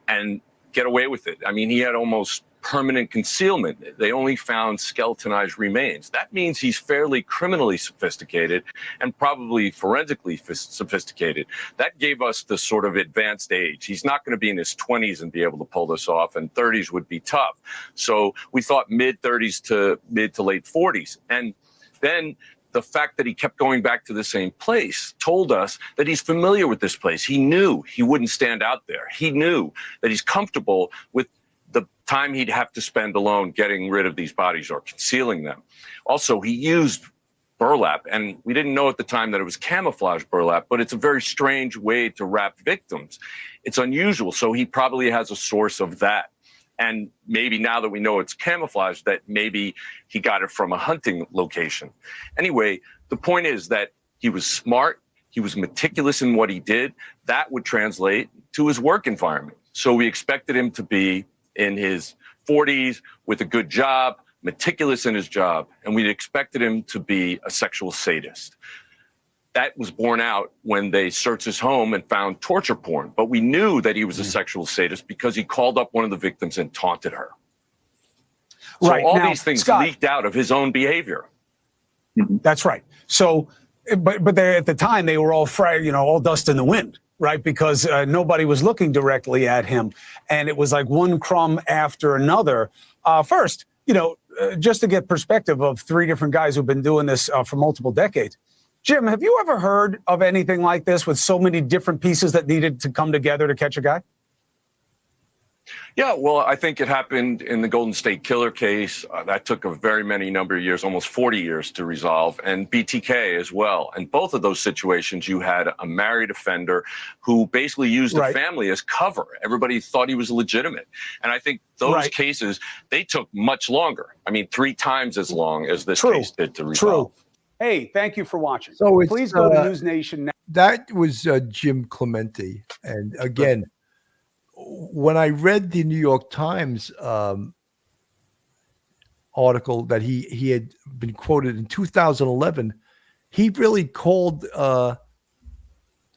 and get away with it. I mean, he had almost permanent concealment. They only found skeletonized remains. That means he's fairly criminally sophisticated and probably forensically sophisticated. That gave us the sort of advanced age. He's not going to be in his 20s and be able to pull this off, and 30s would be tough. So we thought mid-30s to mid to late 40s. And then the fact that he kept going back to the same place told us that he's familiar with this place. He knew he wouldn't stand out there. He knew that he's comfortable with the time he'd have to spend alone getting rid of these bodies or concealing them. Also, he used burlap, and we didn't know at the time that it was camouflage burlap, but it's a very strange way to wrap victims. It's unusual, so he probably has a source of that. And maybe now that we know it's camouflage, that maybe he got it from a hunting location. Anyway, the point is that he was smart. He was meticulous in what he did. That would translate to his work environment. So we expected him to be in his 40s with a good job, meticulous in his job, and we expected him to be a sexual sadist. That was borne out when they searched his home and found torture porn. But we knew that he was a sexual sadist because he called up one of the victims and taunted her. So right. all now, these things Scott, leaked out of his own behavior. That's right. So, but they, at the time, they were all all dust in the wind, right? Because nobody was looking directly at him. And it was like one crumb after another. First, just to get perspective of 3 different guys who've been doing this for multiple decades. Jim, have you ever heard of anything like this with so many different pieces that needed to come together to catch a guy? Yeah, well, I think it happened in the Golden State Killer case. That took a very many number of years, almost 40 years to resolve, and BTK as well. And both of those situations, you had a married offender who basically used the family as cover. Everybody thought he was legitimate. And I think those cases, they took much longer. I mean, 3 times as long as this case did to resolve. Hey, thank you for watching. So please go to News Nation now. That was Jim Clemente. And again, when I read the New York Times article that he had been quoted in 2011, he really called,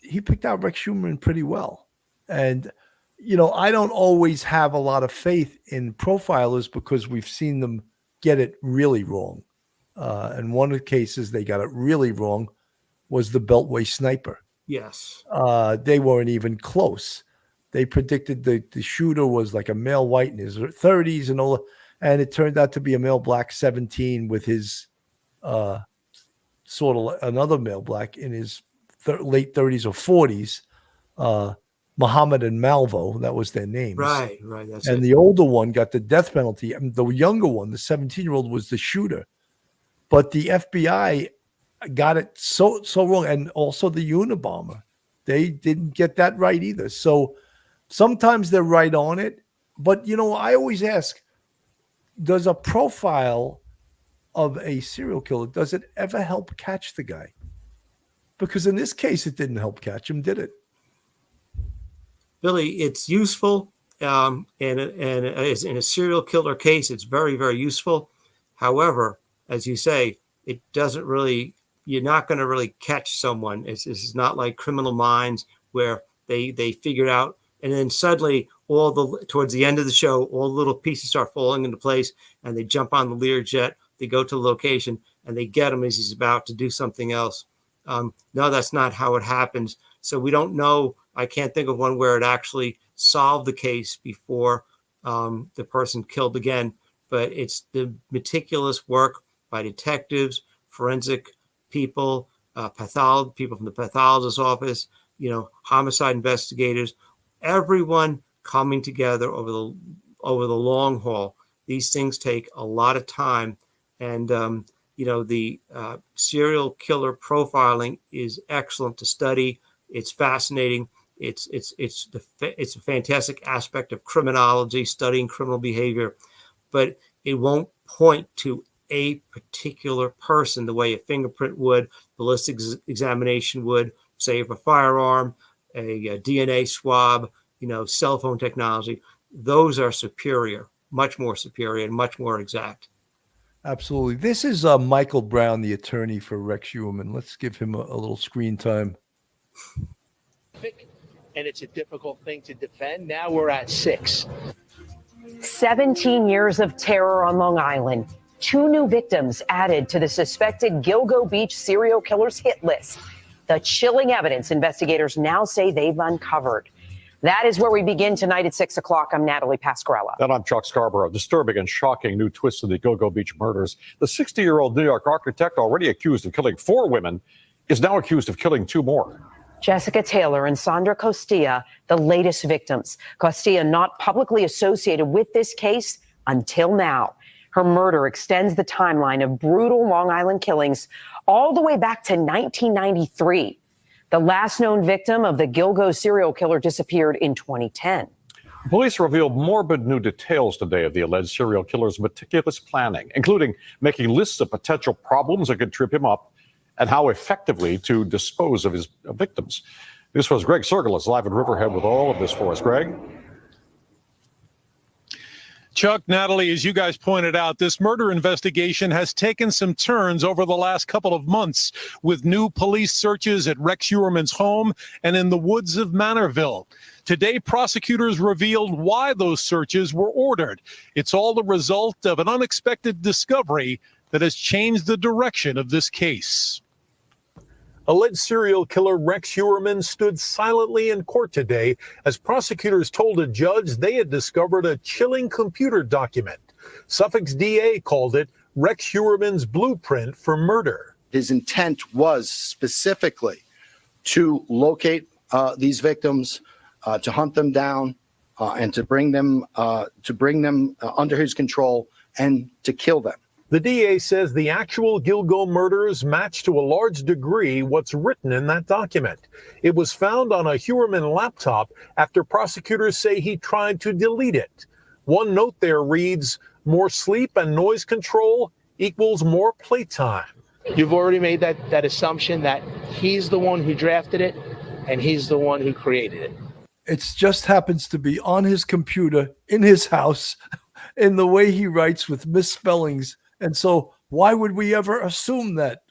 he picked out Rex Heuermann pretty well. And, you know, I don't always have a lot of faith in profilers because we've seen them get it really wrong. And one of the cases they got it really wrong was the Beltway sniper. Yes. They weren't even close. They predicted the shooter was like a male white in his 30s and all, and it turned out to be a male black 17 with his sort of another male black in his late 30s or 40s. Muhammad and Malvo, that was their names. Right. That's and the older one got the death penalty. And the younger one, the 17-year-old, was the shooter. But the FBI got it so wrong, and also the Unabomber. They didn't get that right either. So sometimes they're right on it. But, you know, I always ask, does a profile of a serial killer, does it ever help catch the guy? Because in this case, it didn't help catch him, did it? Billy, it's useful. And as in a serial killer case, it's very, very useful. However, as you say, it doesn't really, you're not going to really catch someone. It's not like Criminal Minds where they figured out, and then suddenly towards the end of the show, all the little pieces start falling into place, and they jump on the Learjet, they go to the location, and they get him as he's about to do something else. No, that's not how it happens. So we don't know. I can't think of one where it actually solved the case before the person killed again. But it's the meticulous work by detectives, forensic people, people from the pathologist's office, you know, homicide investigators, everyone coming together over the long haul. These things take a lot of time, and you know, the serial killer profiling is excellent to study. It's fascinating. It's a fantastic aspect of criminology, studying criminal behavior, but it won't point to a particular person the way a fingerprint would, ballistic examination would, say, of a firearm, a DNA swab, you know, cell phone technology. Those are superior, much more superior, and much more exact. Absolutely. This is Michael Brown, the attorney for Rex Heuermann. Let's give him a little screen time. And it's a difficult thing to defend. Now we're at 6. 17 years of terror on Long Island. 2 new victims added to the suspected Gilgo Beach serial killer's hit list. The chilling evidence investigators now say they've uncovered. That is where we begin tonight at 6 o'clock. I'm Natalie Pascarella. And I'm Chuck Scarborough. Disturbing and shocking new twist to the Gilgo Beach murders. The 60-year-old New York architect, already accused of killing 4 women, is now accused of killing 2 more. Jessica Taylor and Sandra Costilla, the latest victims. Costilla not publicly associated with this case until now. Her murder extends the timeline of brutal Long Island killings all the way back to 1993. The last known victim of the Gilgo serial killer disappeared in 2010. Police revealed morbid new details today of the alleged serial killer's meticulous planning, including making lists of potential problems that could trip him up and how effectively to dispose of his victims. This was Greg Sergelis live in Riverhead with all of this for us. Greg? Chuck, Natalie, as you guys pointed out, this murder investigation has taken some turns over the last couple of months with new police searches at Rex Heuermann's home and in the woods of Manorville. Today, prosecutors revealed why those searches were ordered. It's all the result of an unexpected discovery that has changed the direction of this case. Alleged serial killer Rex Heuermann stood silently in court today as prosecutors told a judge they had discovered a chilling computer document. Suffolk's DA called it Rex Heuermann's blueprint for murder. his intent was specifically to locate these victims, to hunt them down, and to bring them under his control and to kill them. The DA says the actual Gilgo murders match to a large degree what's written in that document. It was found on a Heuermann laptop after prosecutors say he tried to delete it. One note there reads, "More sleep and noise control equals more playtime." You've already made that assumption that he's the one who drafted it and he's the one who created it. It just happens to be on his computer in his house in the way he writes with misspellings. And so why would we ever assume that?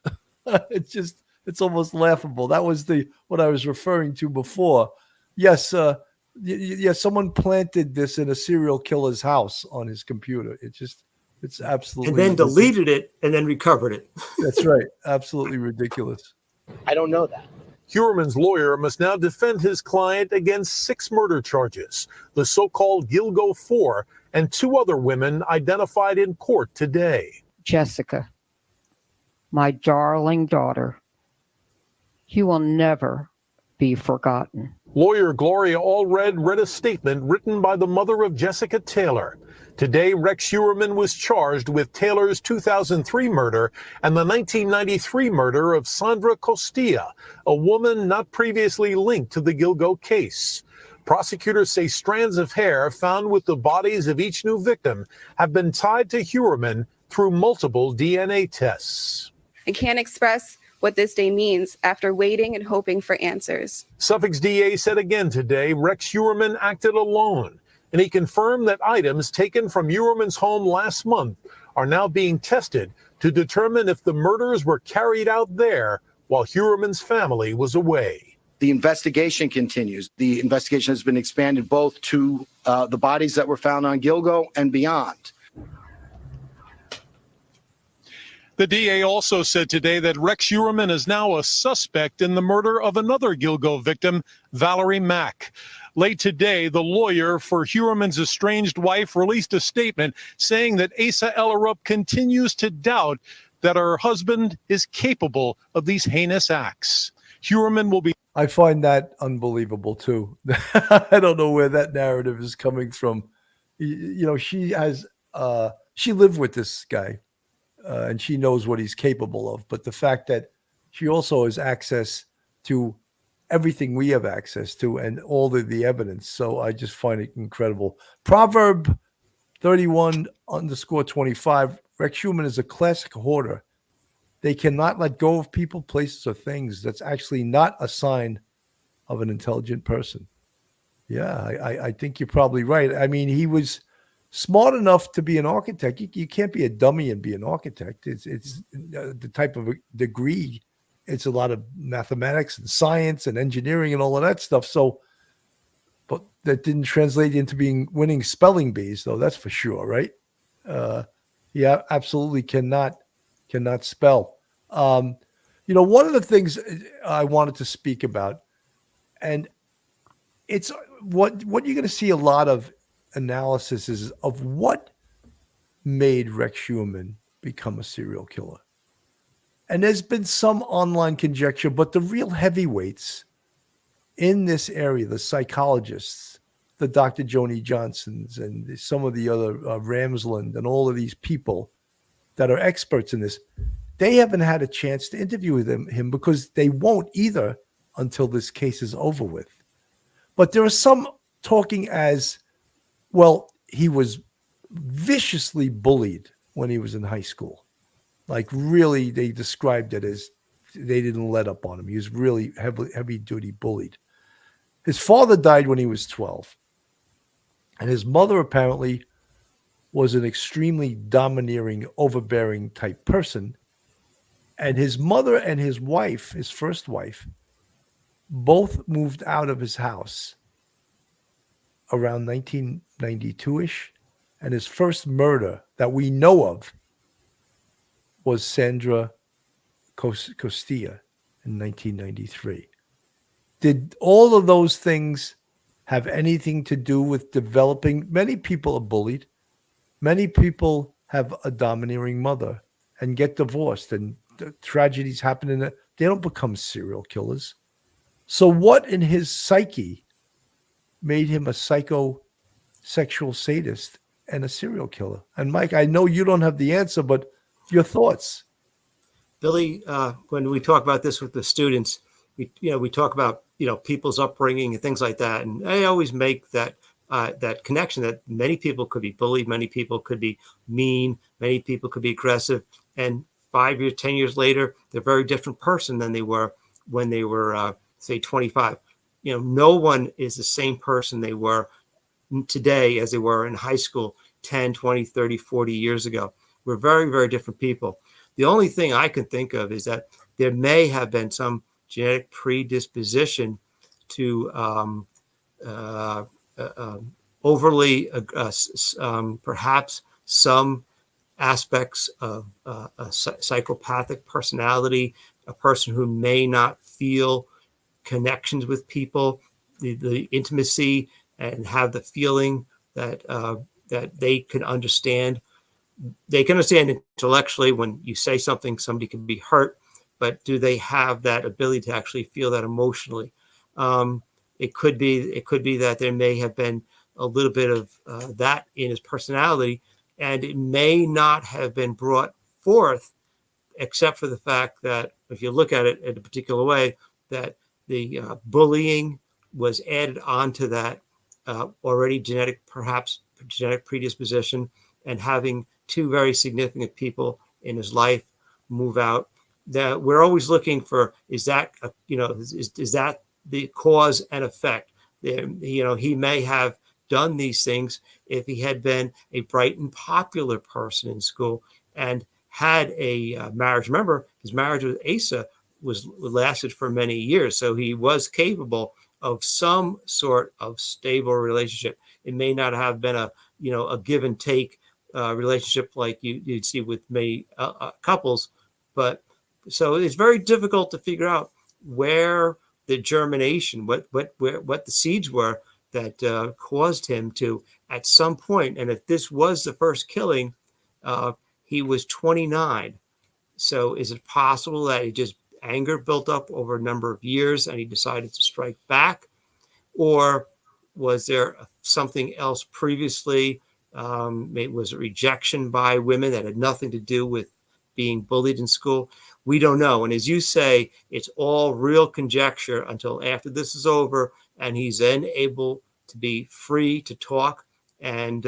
It's almost laughable. That was what I was referring to before. Yes, yes, someone planted this in a serial killer's house on his computer. It's absolutely And then ridiculous. deleted it and then recovered it. That's right. Absolutely ridiculous. I don't know that. Heuermann's lawyer must now defend his client against 6 murder charges, the so-called Gilgo 4, and 2 other women identified in court today. Jessica, my darling daughter, you will never be forgotten. Lawyer Gloria Allred read a statement written by the mother of Jessica Taylor. Today, Rex Heuermann was charged with Taylor's 2003 murder and the 1993 murder of Sandra Costilla, a woman not previously linked to the Gilgo case. Prosecutors say strands of hair found with the bodies of each new victim have been tied to Heuermann through multiple DNA tests. I can't express what this day means after waiting and hoping for answers. Suffolk's DA said again today Rex Heuermann acted alone, and he confirmed that items taken from Heuermann's home last month are now being tested to determine if the murders were carried out there while Heuermann's family was away. The investigation continues. The investigation has been expanded both to the bodies that were found on Gilgo and beyond. The DA also said today that Rex Heuermann is now a suspect in the murder of another Gilgo victim, Valerie Mack. Late today, the lawyer for Heuermann's estranged wife released a statement saying that Asa Ellerup continues to doubt that her husband is capable of these heinous acts. Heuermann will be... I find that unbelievable too. I don't know where that narrative is coming from. You know, she lived with this guy. And she knows what he's capable of. But the fact that she also has access to everything we have access to and all the evidence. So I just find it incredible. Proverb 31_25, Rex Heuermann is a classic hoarder. They cannot let go of people, places, or things. That's actually not a sign of an intelligent person. Yeah, I think you're probably right. I mean, he was smart enough to be an architect. You can't be a dummy and be an architect. It's the type of a degree. It's a lot of mathematics and science and engineering and all of that stuff. So, but that didn't translate into winning spelling bees, though. That's for sure, right? Yeah, absolutely cannot spell. You know, one of the things I wanted to speak about, and it's what you're going to see a lot of analysis is of what made Rex Heuermann become a serial killer. And there's been some online conjecture, but the real heavyweights in this area, the psychologists, the Dr. Joni Johnsons and some of the other Ramsland and all of these people that are experts in this, they haven't had a chance to interview him because they won't either until this case is over with. But there are some talking as, well, he was viciously bullied when he was in high school. Like really, they described it as they didn't let up on him. He was really heavy-duty bullied. His father died when he was 12. And his mother apparently was an extremely domineering, overbearing type person. And his mother and his wife, his first wife, both moved out of his house around 1992-ish. And his first murder that we know of was Sandra Costilla in 1993. Did all of those things have anything to do with developing? Many people are bullied. Many people have a domineering mother and get divorced and the tragedies happen in it, they don't become serial killers. So what in his psyche made him a psychosexual sadist and a serial killer? And Mike, I know you don't have the answer, but your thoughts. Billy, when we talk about this with the students, we talk about people's upbringing and things like that, and I always make that connection that many people could be bullied, many people could be mean, many people could be aggressive, and 5 years, 10 years later, they're a very different person than they were when they were, say, 25. No one is the same person they were today as they were in high school 10, 20, 30, 40 years ago. We're very, very different people. The only thing I can think of is that there may have been some genetic predisposition to overly, perhaps some aspects of a psychopathic personality, a person who may not feel connections with people, the intimacy, and have the feeling that that they can understand. They can understand intellectually when you say something, somebody can be hurt, but do they have that ability to actually feel that emotionally? It could be that there may have been a little bit of that in his personality, and it may not have been brought forth, except for the fact that if you look at it in a particular way, that the bullying was added onto that already perhaps genetic predisposition, and having two very significant people in his life move out. That we're always looking for, is that is that the cause and effect? He may have done these things if he had been a bright and popular person in school and had a marriage. Remember, his marriage with Asa lasted for many years, so he was capable of some sort of stable relationship. It may not have been a give and take relationship like you'd see with many couples, but so it's very difficult to figure out where the germination, what the seeds were that caused him to, at some point, and if this was the first killing, he was 29. So is it possible that he just anger built up over a number of years and he decided to strike back? Or was there something else previously? Maybe was it rejection by women that had nothing to do with being bullied in school? We don't know. And as you say, it's all real conjecture until after this is over and he's then able to be free to talk and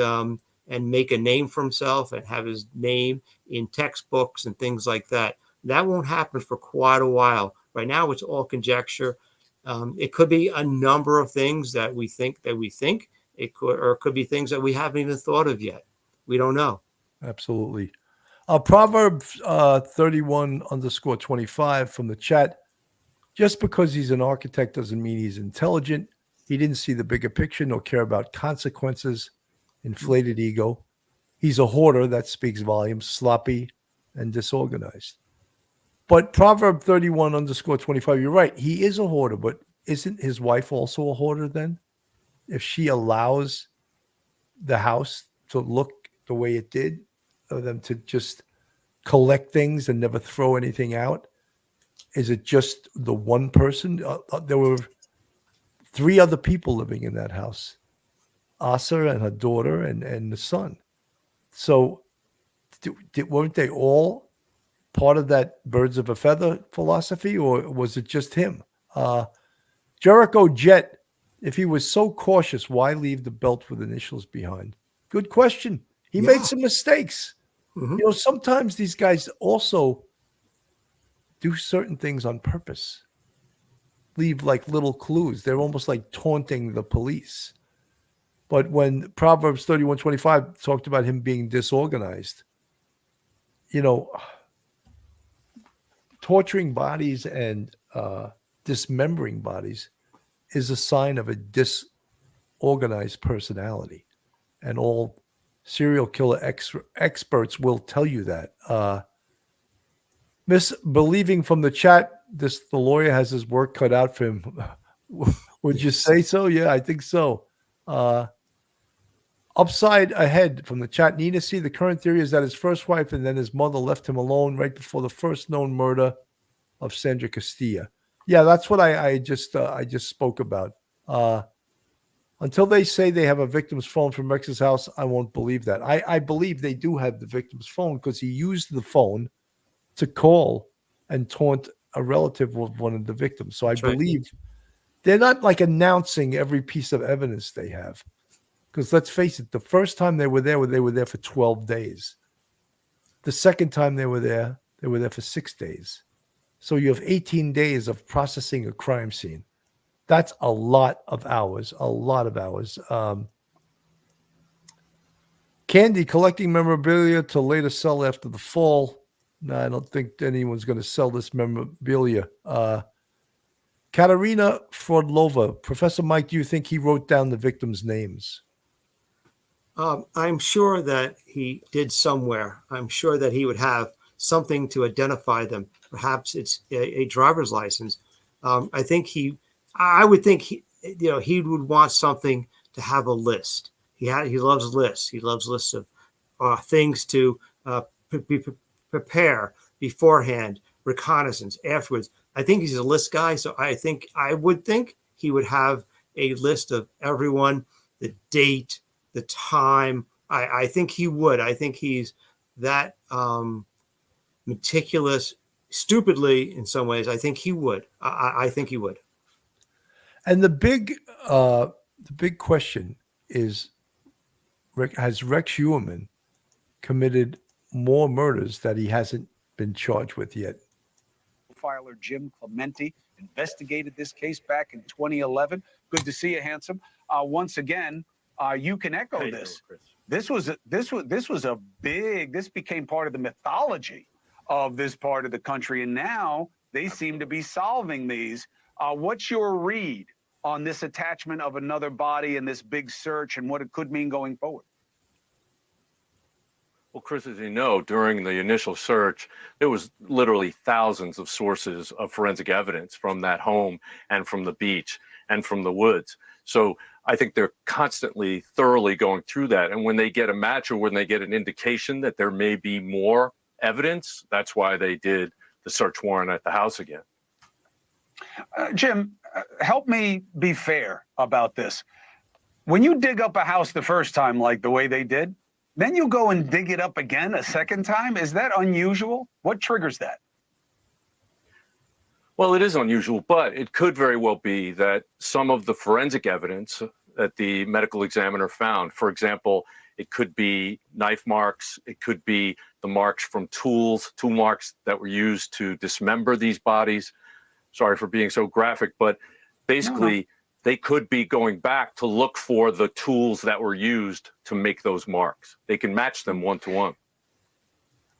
make a name for himself and have his name in textbooks and things like that. That won't happen for quite a while. Right now, it's all conjecture. It could be a number of things that we think. It could be things that we haven't even thought of yet. We don't know. Absolutely. Proverbs 31_25 from the chat. Just because he's an architect doesn't mean he's intelligent. He didn't see the bigger picture nor care about consequences. Inflated ego. He's a hoarder. That speaks volumes. Sloppy and disorganized. But Proverb 31_25, you're right. He is a hoarder, but isn't his wife also a hoarder then? If she allows the house to look the way it did, or them to just collect things and never throw anything out, is it just the one person? There were 3 other people living in that house, Asa and her daughter and the son. So weren't they all part of that birds of a feather philosophy, or was it just him? Jericho Jet, if he was so cautious, why leave the belt with initials behind? Good question. He made some mistakes. Mm-hmm. Sometimes these guys also do certain things on purpose, leave like little clues. They're almost like taunting the police. But when Proverbs 31:25 talked about him being disorganized, torturing bodies and dismembering bodies is a sign of a disorganized personality. And all serial killer experts will tell you that. Miss Believing from the chat, the lawyer has his work cut out for him. Would you say so? Yeah, I think so. Upside ahead from the chat, Nina C. The current theory is that his first wife and then his mother left him alone right before the first known murder of Sandra Castilla. Yeah, that's what I just spoke about. Until they say they have a victim's phone from Rex's house, I won't believe that. I believe they do have the victim's phone because he used the phone to call and taunt a relative of one of the victims. So I believe they're not like announcing every piece of evidence they have. Because let's face it, the first time they were there for 12 days. The second time they were there for 6 days. So you have 18 days of processing a crime scene. That's a lot of hours, Candy collecting memorabilia to later sell after the fall. No, I don't think anyone's going to sell this memorabilia. Katerina Frodlova. Professor Mike, do you think he wrote down the victims' names? I'm sure that he did somewhere. I'm sure that he would have something to identify them. Perhaps it's a driver's license. I would think he would want something to have a list. He loves lists. He loves lists of things to prepare beforehand, reconnaissance afterwards. I think he's a list guy, so I would think he would have a list of everyone, the date, the time. I think he would. I think he's that meticulous, stupidly in some ways. I think he would. I think he would. And the big question is, has Rex Heuermann committed more murders that he hasn't been charged with yet? Filer Jim Clementi investigated this case back in 2011. Good to see you, handsome. Once again, you can echo this. This became part of the mythology of this part of the country, and now they seem to be solving these. What's your read on this attachment of another body and this big search and what it could mean going forward? Well, Chris, as you know, during the initial search, there was literally thousands of sources of forensic evidence from that home and from the beach and from the woods. So I think they're constantly thoroughly going through that. And when they get a match or when they get an indication that there may be more evidence, that's why they did the search warrant at the house again. Jim, help me be fair about this. When you dig up a house the first time, like the way they did, then you go and dig it up again a second time. Is that unusual? What triggers that? Well, it is unusual, but it could very well be that some of the forensic evidence that the medical examiner found, for example, it could be knife marks, it could be the marks from tool marks that were used to dismember these bodies. Sorry for being so graphic, but basically they could be going back to look for the tools that were used to make those marks. They can match them one to one.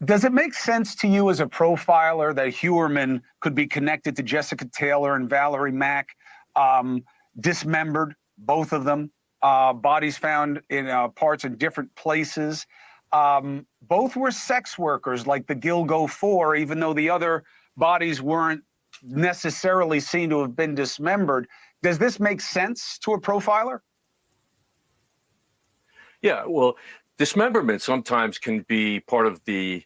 Does it make sense to you as a profiler that Heuermann could be connected to Jessica Taylor and Valerie Mack, dismembered, both of them, bodies found in parts in different places? Both were sex workers like the Gilgo 4, even though the other bodies weren't necessarily seen to have been dismembered. Does this make sense to a profiler? Yeah, well, dismemberment sometimes can be part of the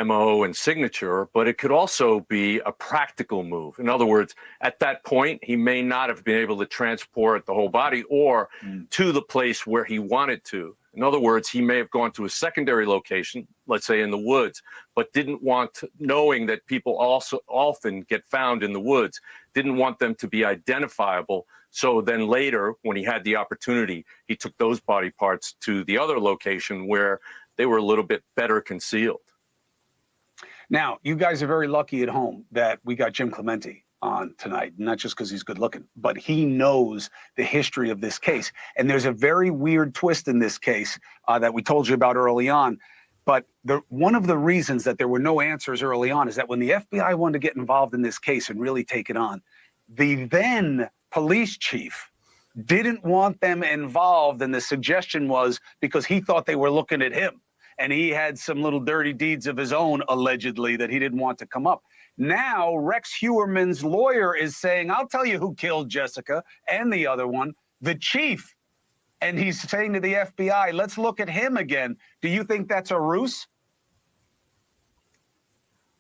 MO and signature, but it could also be a practical move. In other words, at that point, he may not have been able to transport the whole body or to the place where he wanted to. In other words, he may have gone to a secondary location, let's say in the woods, but didn't want, knowing that people also often get found in the woods, didn't want them to be identifiable. So then later, when he had the opportunity, he took those body parts to the other location where they were a little bit better concealed. Now, you guys are very lucky at home that we got Jim Clementi on tonight, not just because he's good looking, but he knows the history of this case. And there's a very weird twist in this case that we told you about early on. But one of the reasons that there were no answers early on is that when the FBI wanted to get involved in this case and really take it on, the then police chief didn't want them involved. And the suggestion was because he thought they were looking at him. And he had some little dirty deeds of his own, allegedly, that he didn't want to come up. Now, Rex Heuermann's lawyer is saying, I'll tell you who killed Jessica and the other one, the chief and he's saying to the FBI, let's look at him again. Do you think that's a ruse?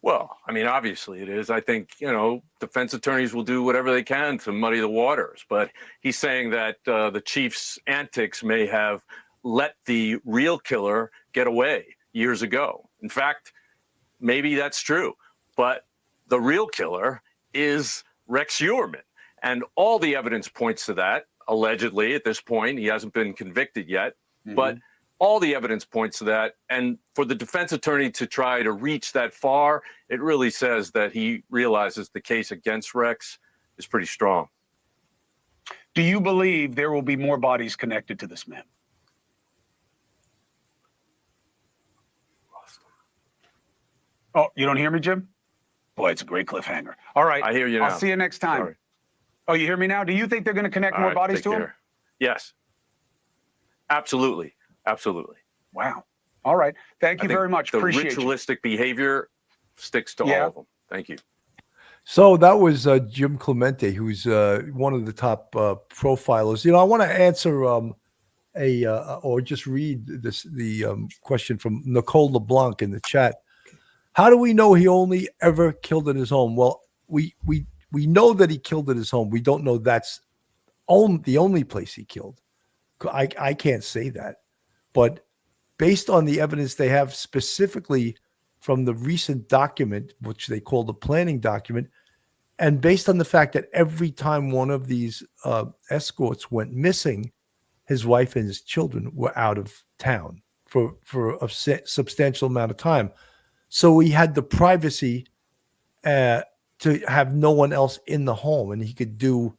Well, I mean, obviously it is. I think, defense attorneys will do whatever they can to muddy the waters. But he's saying that the chief's antics may have let the real killer get away years ago. In fact, maybe that's true. But the real killer is Rex Heuermann. And all the evidence points to that, allegedly, at this point. He hasn't been convicted yet. But all the evidence points to that. And for the defense attorney to try to reach that far, it really says that he realizes the case against Rex is pretty strong. Do you believe there will be more bodies connected to this man? Oh, you don't hear me, Jim? Boy, it's a great cliffhanger. All right. I hear you now. I'll see you next time. Sorry. Oh, you hear me now? Do you think they're going to connect All more right, bodies take to him? care. Yes. Absolutely. Absolutely. Wow. All right. Thank you very much. The Appreciate ritualistic behavior sticks to all of them. Thank you. So that was Jim Clemente, who's one of the top profilers. I want to answer or just read the question from Nicole LeBlanc in the chat. How do we know he only ever killed in his home? Well, we know that he killed in his home. We don't know that's the only place he killed. I can't say that. But based on the evidence they have specifically from the recent document, which they call the planning document, and based on the fact that every time one of these escorts went missing, his wife and his children were out of town for a substantial amount of time. So he had the privacy to have no one else in the home, and he could do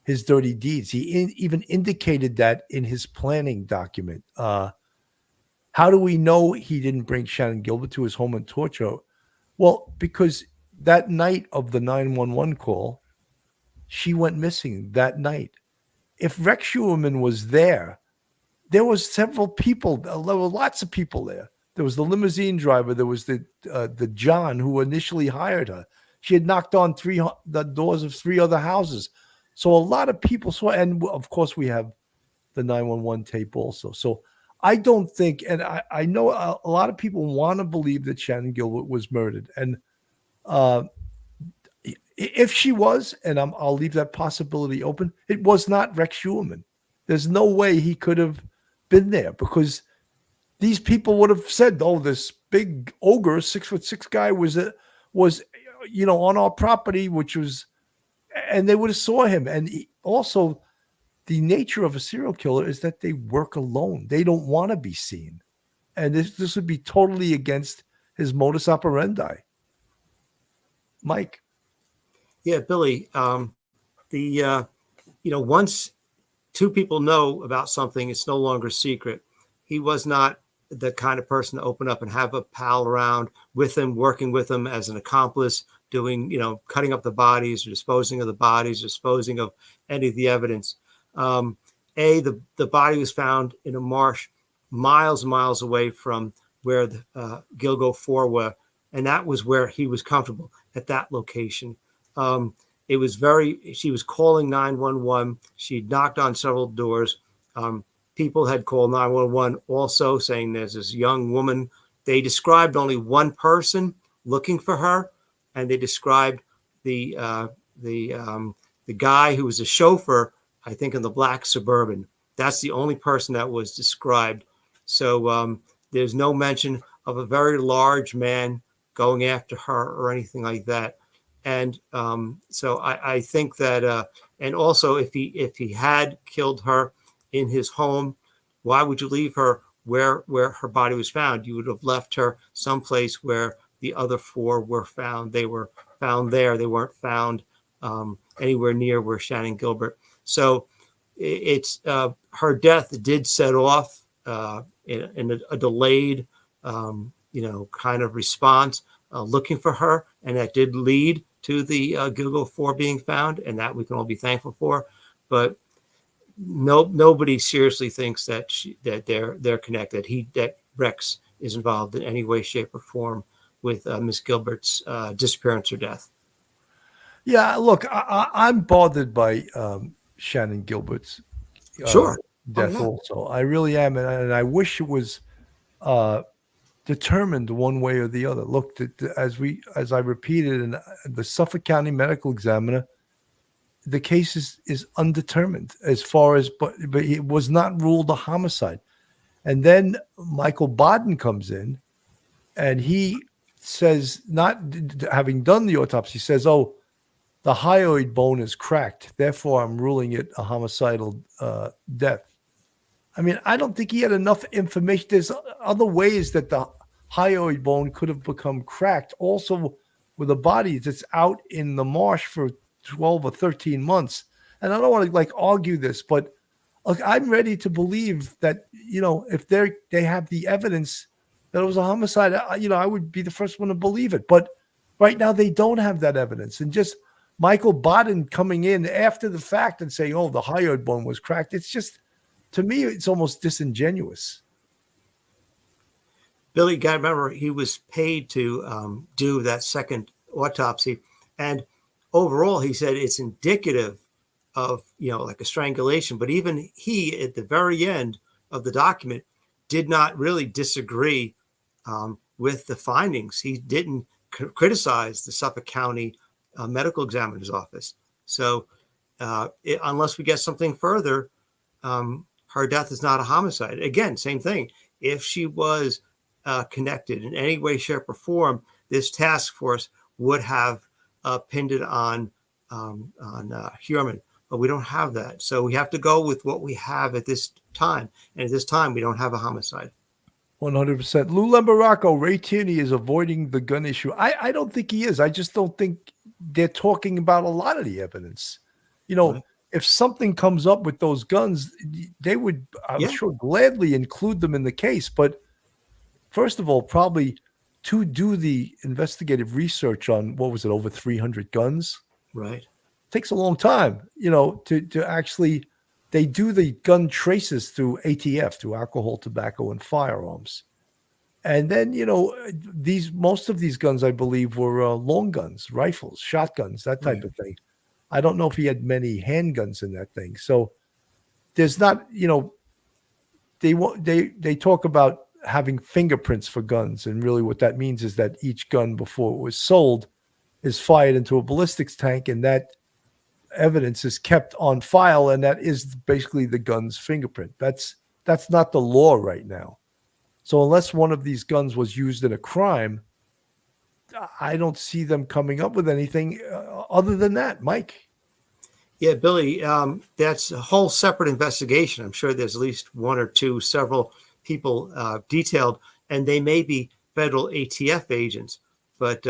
his dirty deeds. He even indicated that in his planning document. How do we know he didn't bring Shannan Gilbert to his home and torture? Well, because that night of the 911 call, she went missing that night. If Rex Heuermann was there was several people. There were lots of people there. There was the limousine driver. There was the John who initially hired her. She had knocked on the doors of 3 other houses. So a lot of people saw, and of course we have the 911 tape also. So I don't think, and I know a lot of people want to believe that Shannan Gilbert was murdered. And if she was, and I'll leave that possibility open, it was not Rex Heuermann. There's no way he could have been there, because these people would have said, "Oh, this big ogre, 6'6" guy was on our property," and they would have saw him. And also, the nature of a serial killer is that they work alone. They don't want to be seen, and this would be totally against his modus operandi. Mike. Yeah, Billy. Once 2 people know about something, it's no longer secret. He was not the kind of person to open up and have a pal around with him, working with him as an accomplice, doing, cutting up the bodies, or disposing of the bodies, disposing of any of the evidence. The body was found in a marsh miles and miles away from where the Gilgo 4 were, and that was where he was comfortable, at that location. She was calling 911. She knocked on several doors. People had called 911 also, saying there's this young woman. They described only one person looking for her, and they described the guy who was a chauffeur, I think, in the black Suburban. That's the only person that was described. So there's no mention of a very large man going after her or anything like that. And so I think that, and also if he had killed her in his home, why would you leave her where her body was found? You would have left her someplace where the other 4 were found. They were found there. They weren't found anywhere near where Shannan Gilbert. So it's her death did set off in a delayed, kind of response looking for her, and that did lead to the Gilgo 4 being found, and that we can all be thankful for. But nobody seriously thinks that they're connected. That Rex is involved in any way, shape, or form with Miss Gilbert's disappearance or death. Yeah, look, I'm bothered by Shannan Gilbert's Sure. death yeah. also. I really am, and I wish it was determined one way or the other. Look, as I repeated, in the Suffolk County Medical Examiner, the case is undetermined as far as, but it was not ruled a homicide. And then Michael Bodden comes in, and he says, not having done the autopsy, says, "Oh, the hyoid bone is cracked, therefore I'm ruling it a homicidal death." I mean, I don't think he had enough information. There's other ways that the hyoid bone could have become cracked. Also, with a body that's out in the marsh for 12 or 13 months. And I don't want to like argue this, but look, I'm ready to believe that, if they have the evidence that it was a homicide, I would be the first one to believe it. But right now they don't have that evidence. And just Michael Bodden coming in after the fact and saying, "Oh, the hyoid bone was cracked." It's just, to me, it's almost disingenuous. Billy, got to remember, he was paid to do that second autopsy. And overall, he said it's indicative of, like a strangulation. But even he, at the very end of the document, did not really disagree with the findings. He didn't criticize the Suffolk County Medical Examiner's Office. So unless we get something further, her death is not a homicide. Again, same thing. If she was connected in any way, shape, or form, this task force would have pinned it on Heuermann. But we don't have that. So we have to go with what we have at this time. And at this time, we don't have a homicide. 100%. Lou Lambaracco, Ray Tierney is avoiding the gun issue. I don't think he is. I just don't think they're talking about a lot of the evidence. Right. If something comes up with those guns, they would, I'm sure, gladly include them in the case. But first of all, probably to do the investigative research on, what was it, over 300 guns? Right. Takes a long time, to actually, they do the gun traces through ATF, through alcohol, tobacco, and firearms. And then, most of these guns, I believe, were long guns, rifles, shotguns, that type of thing. I don't know if he had many handguns in that thing. So there's not, they talk about having fingerprints for guns. And really what that means is that each gun before it was sold is fired into a ballistics tank, and that evidence is kept on file, and that is basically the gun's fingerprint. That's not the law right now. So unless one of these guns was used in a crime, I don't see them coming up with anything other than that. Mike? Yeah, Billy, that's a whole separate investigation. I'm sure there's at least one or two, several people detailed, and they may be federal ATF agents. But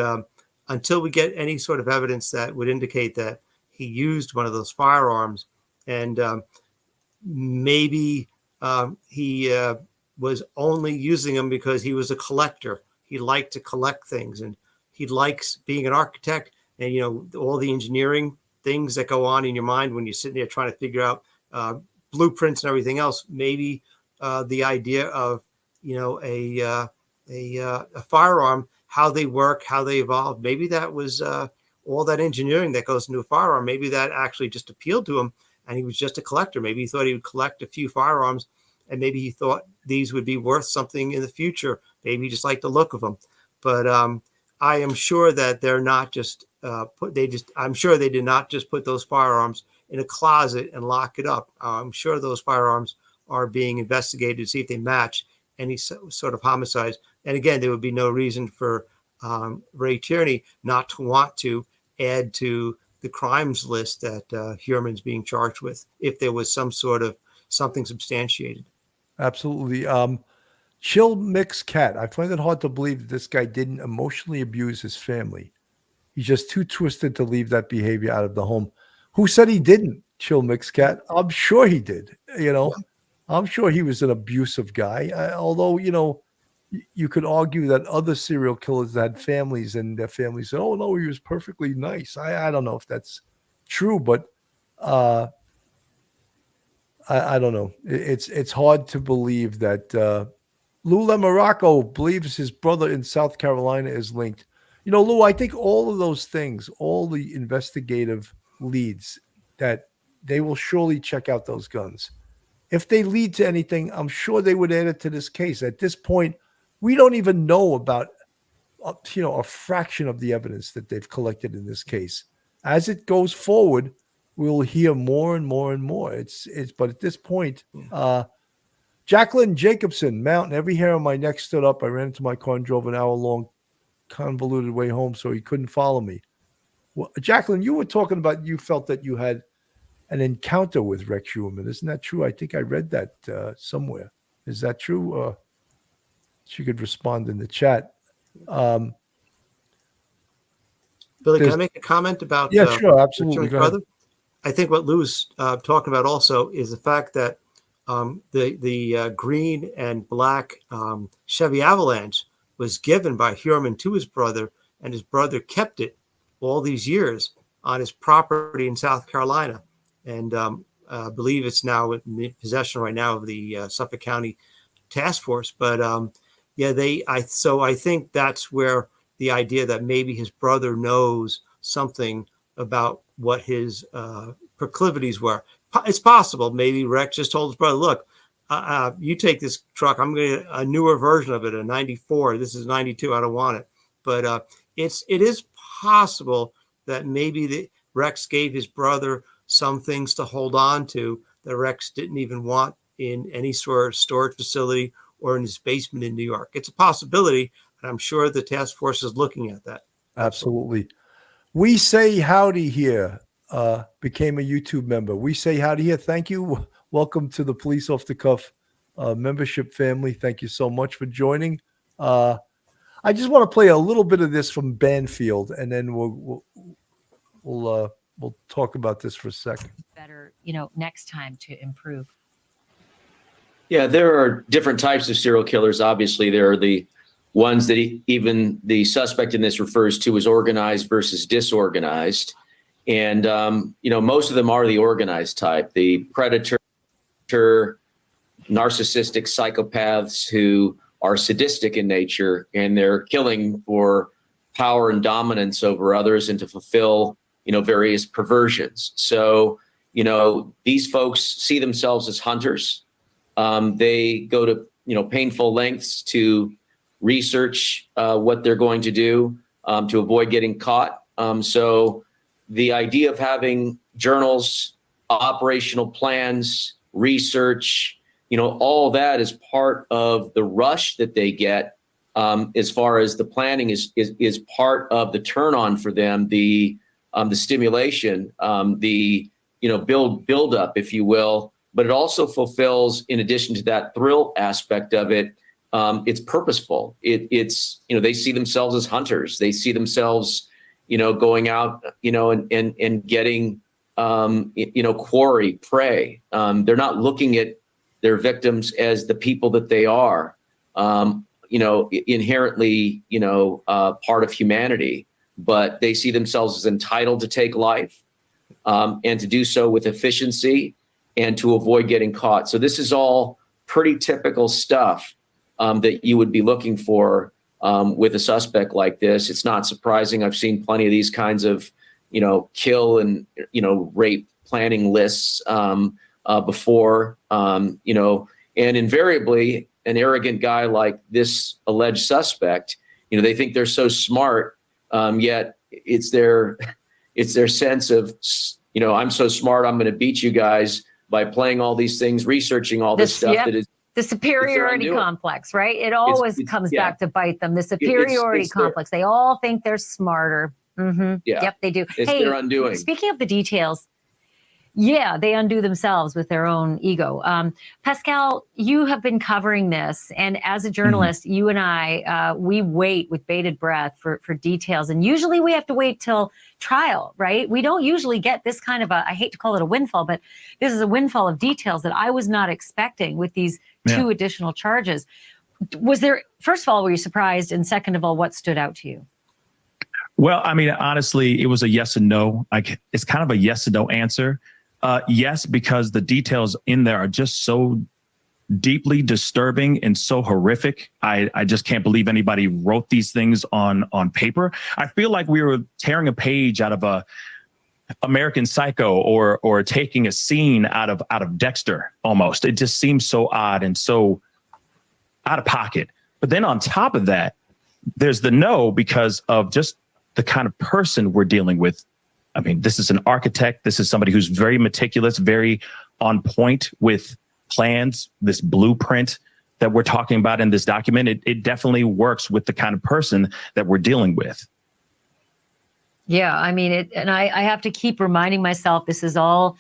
until we get any sort of evidence that would indicate that he used one of those firearms, and maybe he was only using them because he was a collector. He liked to collect things, and he likes being an architect, and all the engineering things that go on in your mind when you're sitting there trying to figure out blueprints and everything else. Maybe the idea of a firearm, how they work, how they evolve. Maybe that was all that engineering that goes into a firearm. Maybe that actually just appealed to him, and he was just a collector. Maybe he thought he would collect a few firearms, and maybe he thought these would be worth something in the future. Maybe he just liked the look of them. But I am sure that they're not just I'm sure they did not just put those firearms in a closet and lock it up. I'm sure those firearms are being investigated to see if they match any sort of homicides. And again, there would be no reason for Ray Tierney not to want to add to the crimes list that Heuermann's being charged with, if there was some sort of something substantiated. Absolutely. Chill Mix Cat. I find it hard to believe that this guy didn't emotionally abuse his family. He's just too twisted to leave that behavior out of the home. Who said he didn't? Chill Mix Cat. I'm sure he did. I'm sure he was an abusive guy. Although, you could argue that other serial killers had families, and their families said, "Oh no, he was perfectly nice." I don't know if that's true, but I don't know. It's hard to believe that Lou Lambaracco believes his brother in South Carolina is linked. Lou, I think all of those things, all the investigative leads, that they will surely check out those guns. if they lead to anything, I'm sure they would add it to this case. At this point, we don't even know about, a fraction of the evidence that they've collected in this case. As it goes forward, we'll hear more and more and more. But at this point, Jacqueline Jacobson, mountain, every hair on my neck stood up. I ran into my car and drove an hour-long convoluted way home, so he couldn't follow me. Well, Jacqueline, you were talking about you felt that you had an encounter with Rex Heuermann. Isn't that true? I think I read that somewhere. Is that true? She could respond in the chat. Billy, can I make a comment about? Yeah, sure, absolutely. Go ahead. Brother? I think what Lou's talking about also is the fact that the green and black Chevy Avalanche was given by Heuermann to his brother, and his brother kept it all these years on his property in South Carolina. And I believe it's now in the possession right now of the Suffolk County Task Force. But I think that's where the idea that maybe his brother knows something about what his proclivities were. It's possible. Maybe Rex just told his brother, look, you take this truck. I'm going to a newer version of it, a 94. This is 92. I don't want it. But it is possible that maybe Rex gave his brother some things to hold on to that Rex didn't even want in any sort of storage facility or in his basement in New York. It's a possibility, and I'm sure the task force is looking at that. Absolutely. We Say Howdy here became a YouTube member. We Say Howdy here. Thank you. Welcome to the Police Off the Cuff membership family. Thank you so much for joining. I just want to play a little bit of this from Banfield, and then we'll talk about this for a second. Better, next time to improve. Yeah, there are different types of serial killers. Obviously, there are the ones that even the suspect in this refers to as organized versus disorganized. And, most of them are the organized type, the predator, narcissistic psychopaths who are sadistic in nature, and they're killing for power and dominance over others and to fulfill, various perversions. So, these folks see themselves as hunters. They go to, painful lengths to research what they're going to do to avoid getting caught. So the idea of having journals, operational plans, research, all that is part of the rush that they get. As far as the planning is part of the turn on for them, the stimulation, the build up, if you will. But it also fulfills, in addition to that thrill aspect of it, it's purposeful. It's they see themselves as hunters. They see themselves, going out, and getting, quarry, prey. They're not looking at their victims as the people that they are, inherently, part of humanity. But they see themselves as entitled to take life, and to do so with efficiency, and to avoid getting caught. So this is all pretty typical stuff that you would be looking for with a suspect like this. It's not surprising. I've seen plenty of these kinds of, kill and, rape planning lists before, and invariably an arrogant guy like this alleged suspect, they think they're so smart, yet it's their sense of, I'm so smart, I'm going to beat you guys by playing all these things, researching all this stuff that is the superiority complex, right? It always comes back to bite them. The superiority complex. They all think they're smarter. Mm-hmm. Yeah. Yep, they do. It's their undoing. Speaking of the details, yeah, they undo themselves with their own ego. Pascal, you have been covering this, and as a journalist, you and I, we wait with bated breath for details, and usually we have to wait till trial, right? We don't usually get this kind of I hate to call it a windfall, but this is a windfall of details that I was not expecting with these two additional charges. First of all, were you surprised? And second of all, what stood out to you? Well, I mean, honestly, it was a yes and no. It's kind of a yes and no answer. Yes, because the details in there are just so deeply disturbing and so horrific. I just can't believe anybody wrote these things on paper. I feel like we were tearing a page out of American Psycho or taking a scene out of Dexter almost. It just seems so odd and so out of pocket. But then on top of that, there's the no because of just the kind of person we're dealing with. I mean, this is an architect. This is somebody who's very meticulous, very on point with plans, this blueprint that we're talking about in this document. It definitely works with the kind of person that we're dealing with. Yeah, I mean, and I have to keep reminding myself this is all,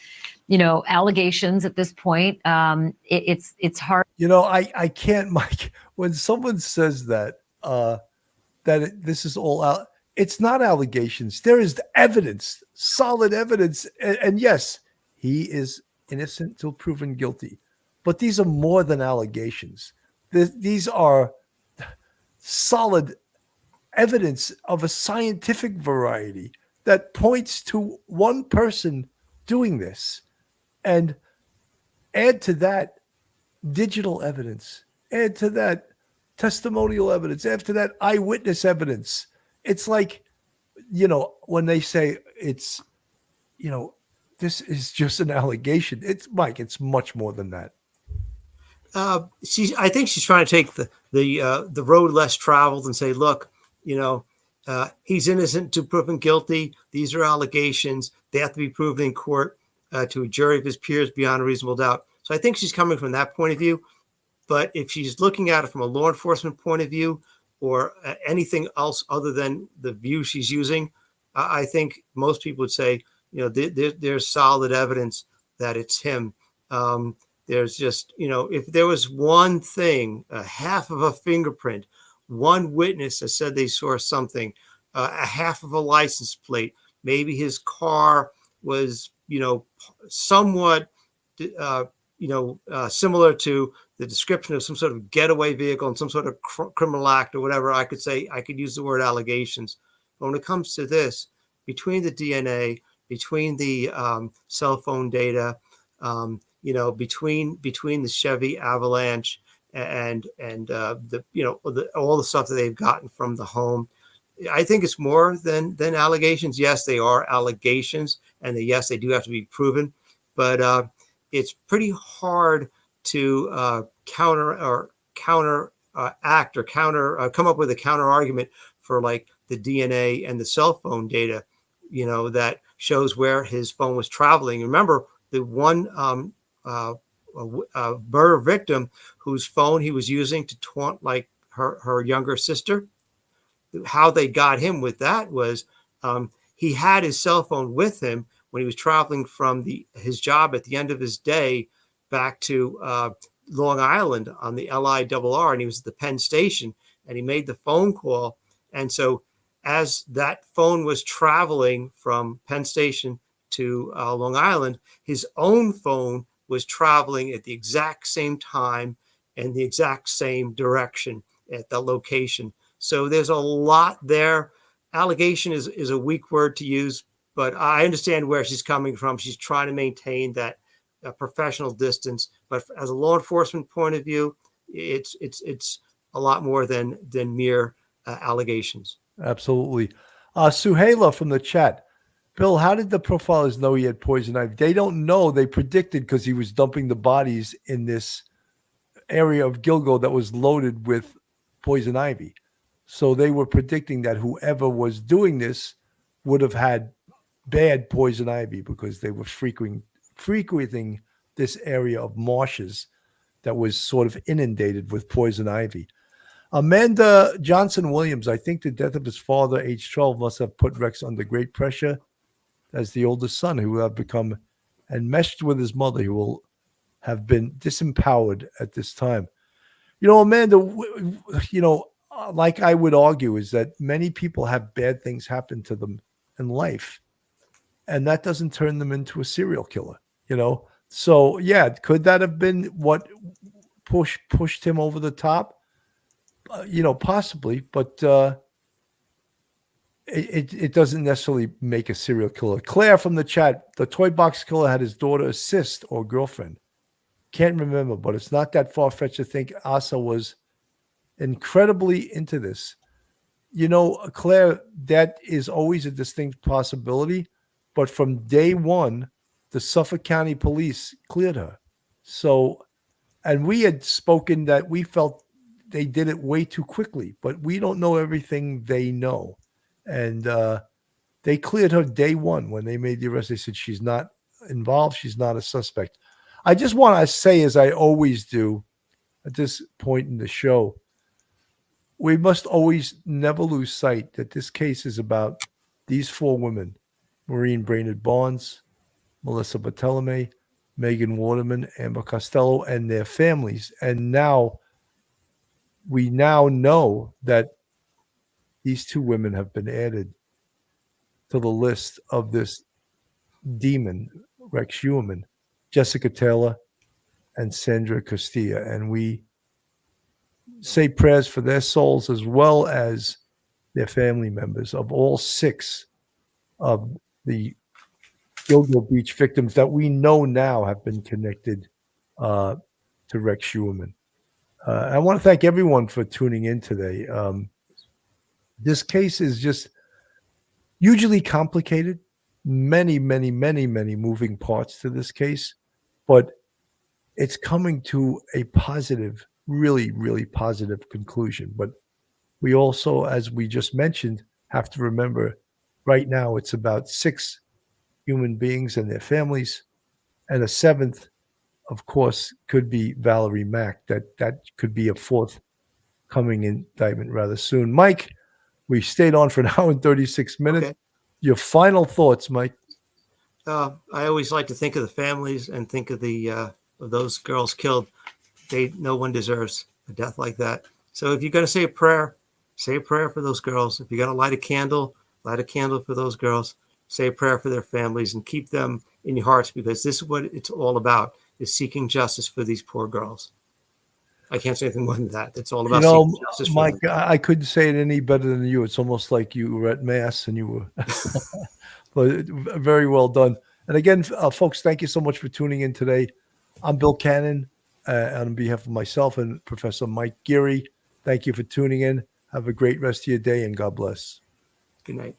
allegations at this point. It's hard. I can't, Mike, when someone says that, this is all out, it's not allegations. There is evidence, solid evidence. And yes, he is innocent till proven guilty. But these are more than allegations. These are solid evidence of a scientific variety that points to one person doing this. And add to that digital evidence, add to that testimonial evidence, add to that eyewitness evidence. It's like, when they say it's, this is just an allegation. It's Mike, it's much more than that. I think she's trying to take the road less traveled and say, look, he's innocent to proven guilty. These are allegations. They have to be proven in court to a jury of his peers beyond a reasonable doubt. So I think she's coming from that point of view. But if she's looking at it from a law enforcement point of view or anything else other than the view she's using, I think most people would say, there's solid evidence that it's him. There's just, if there was one thing, a half of a fingerprint, one witness that said they saw something, a half of a license plate, maybe his car was, somewhat, similar to the description of some sort of getaway vehicle and some sort of criminal act or whatever, I could use the word allegations. But when it comes to this, between the DNA, between the cell phone data, between the Chevy Avalanche and all the stuff that they've gotten from the home, I think it's more than allegations. Yes, they are allegations, and yes, they do have to be proven, but it's pretty hard to come up with a counter argument for like the DNA and the cell phone data, that shows where his phone was traveling. Remember, the one murder victim whose phone he was using to taunt like her younger sister, how they got him with that was he had his cell phone with him when he was traveling from his job at the end of his day back to Long Island on the LIRR, and he was at the Penn Station, and he made the phone call. And so as that phone was traveling from Penn Station to Long Island, his own phone was traveling at the exact same time and the exact same direction at the location. So there's a lot there. Allegation is a weak word to use, but I understand where she's coming from. She's trying to maintain that professional distance. But as a law enforcement point of view, it's a lot more than mere allegations. Absolutely. Suhaila from the chat. Bill, how did the profilers know he had poison ivy? They don't know. They predicted because he was dumping the bodies in this area of Gilgo that was loaded with poison ivy. So they were predicting that whoever was doing this would have had bad poison ivy because they were frequenting this area of marshes that was sort of inundated with poison ivy. Amanda Johnson Williams, I think the death of his father, age 12, must have put Rex under great pressure as the oldest son who will have become enmeshed with his mother, who will have been disempowered at this time. Amanda, like I would argue, is that many people have bad things happen to them in life, and that doesn't turn them into a serial killer, So, yeah, could that have been what pushed him over the top? Possibly, but it doesn't necessarily make a serial killer. Claire from the chat, the toy box killer had his daughter assist or girlfriend. Can't remember, but it's not that far-fetched to think Asa was incredibly into this. Claire, that is always a distinct possibility, but from day one, the Suffolk County Police cleared her. So, and we had spoken that we felt they did it way too quickly, but we don't know everything they know. And they cleared her day one when they made the arrest. They said she's not involved. She's not a suspect. I just want to say, as I always do at this point in the show, we must always never lose sight that this case is about these four women, Maureen Brainerd Barnes, Melissa Bartolome, Megan Waterman, Amber Costello, and their families. And now we know that these two women have been added to the list of this demon, Rex Heuermann, Jessica Taylor, and Sandra Castilla. And we say prayers for their souls as well as their family members of all six of the Gilgo Beach victims that we know now have been connected to Rex Heuermann. I want to thank everyone for tuning in today. This case is just hugely complicated, many moving parts to this case, but it's coming to a positive, really positive conclusion. But we also, as we just mentioned, have to remember right now it's about 6 human beings and their families, and a 7th, of course, could be Valerie Mack. That could be a 4th coming indictment rather soon. Mike, we stayed on for an hour and 36 minutes. Okay. Your final thoughts, Mike? I always like to think of the families and think of the of those girls killed. No one deserves a death like that. So if you're going to say a prayer for those girls. If you got to light a candle for those girls. Say a prayer for their families and keep them in your hearts, because this is what it's all about, is seeking justice for these poor girls. I can't say anything more than that. It's all about seeking justice for Mike, them. I couldn't say it any better than you. It's almost like you were at Mass and you were but very well done. And again, folks, thank you so much for tuning in today. I'm Bill Cannon, on behalf of myself and Professor Mike Geary. Thank you for tuning in. Have a great rest of your day, and God bless. Good night.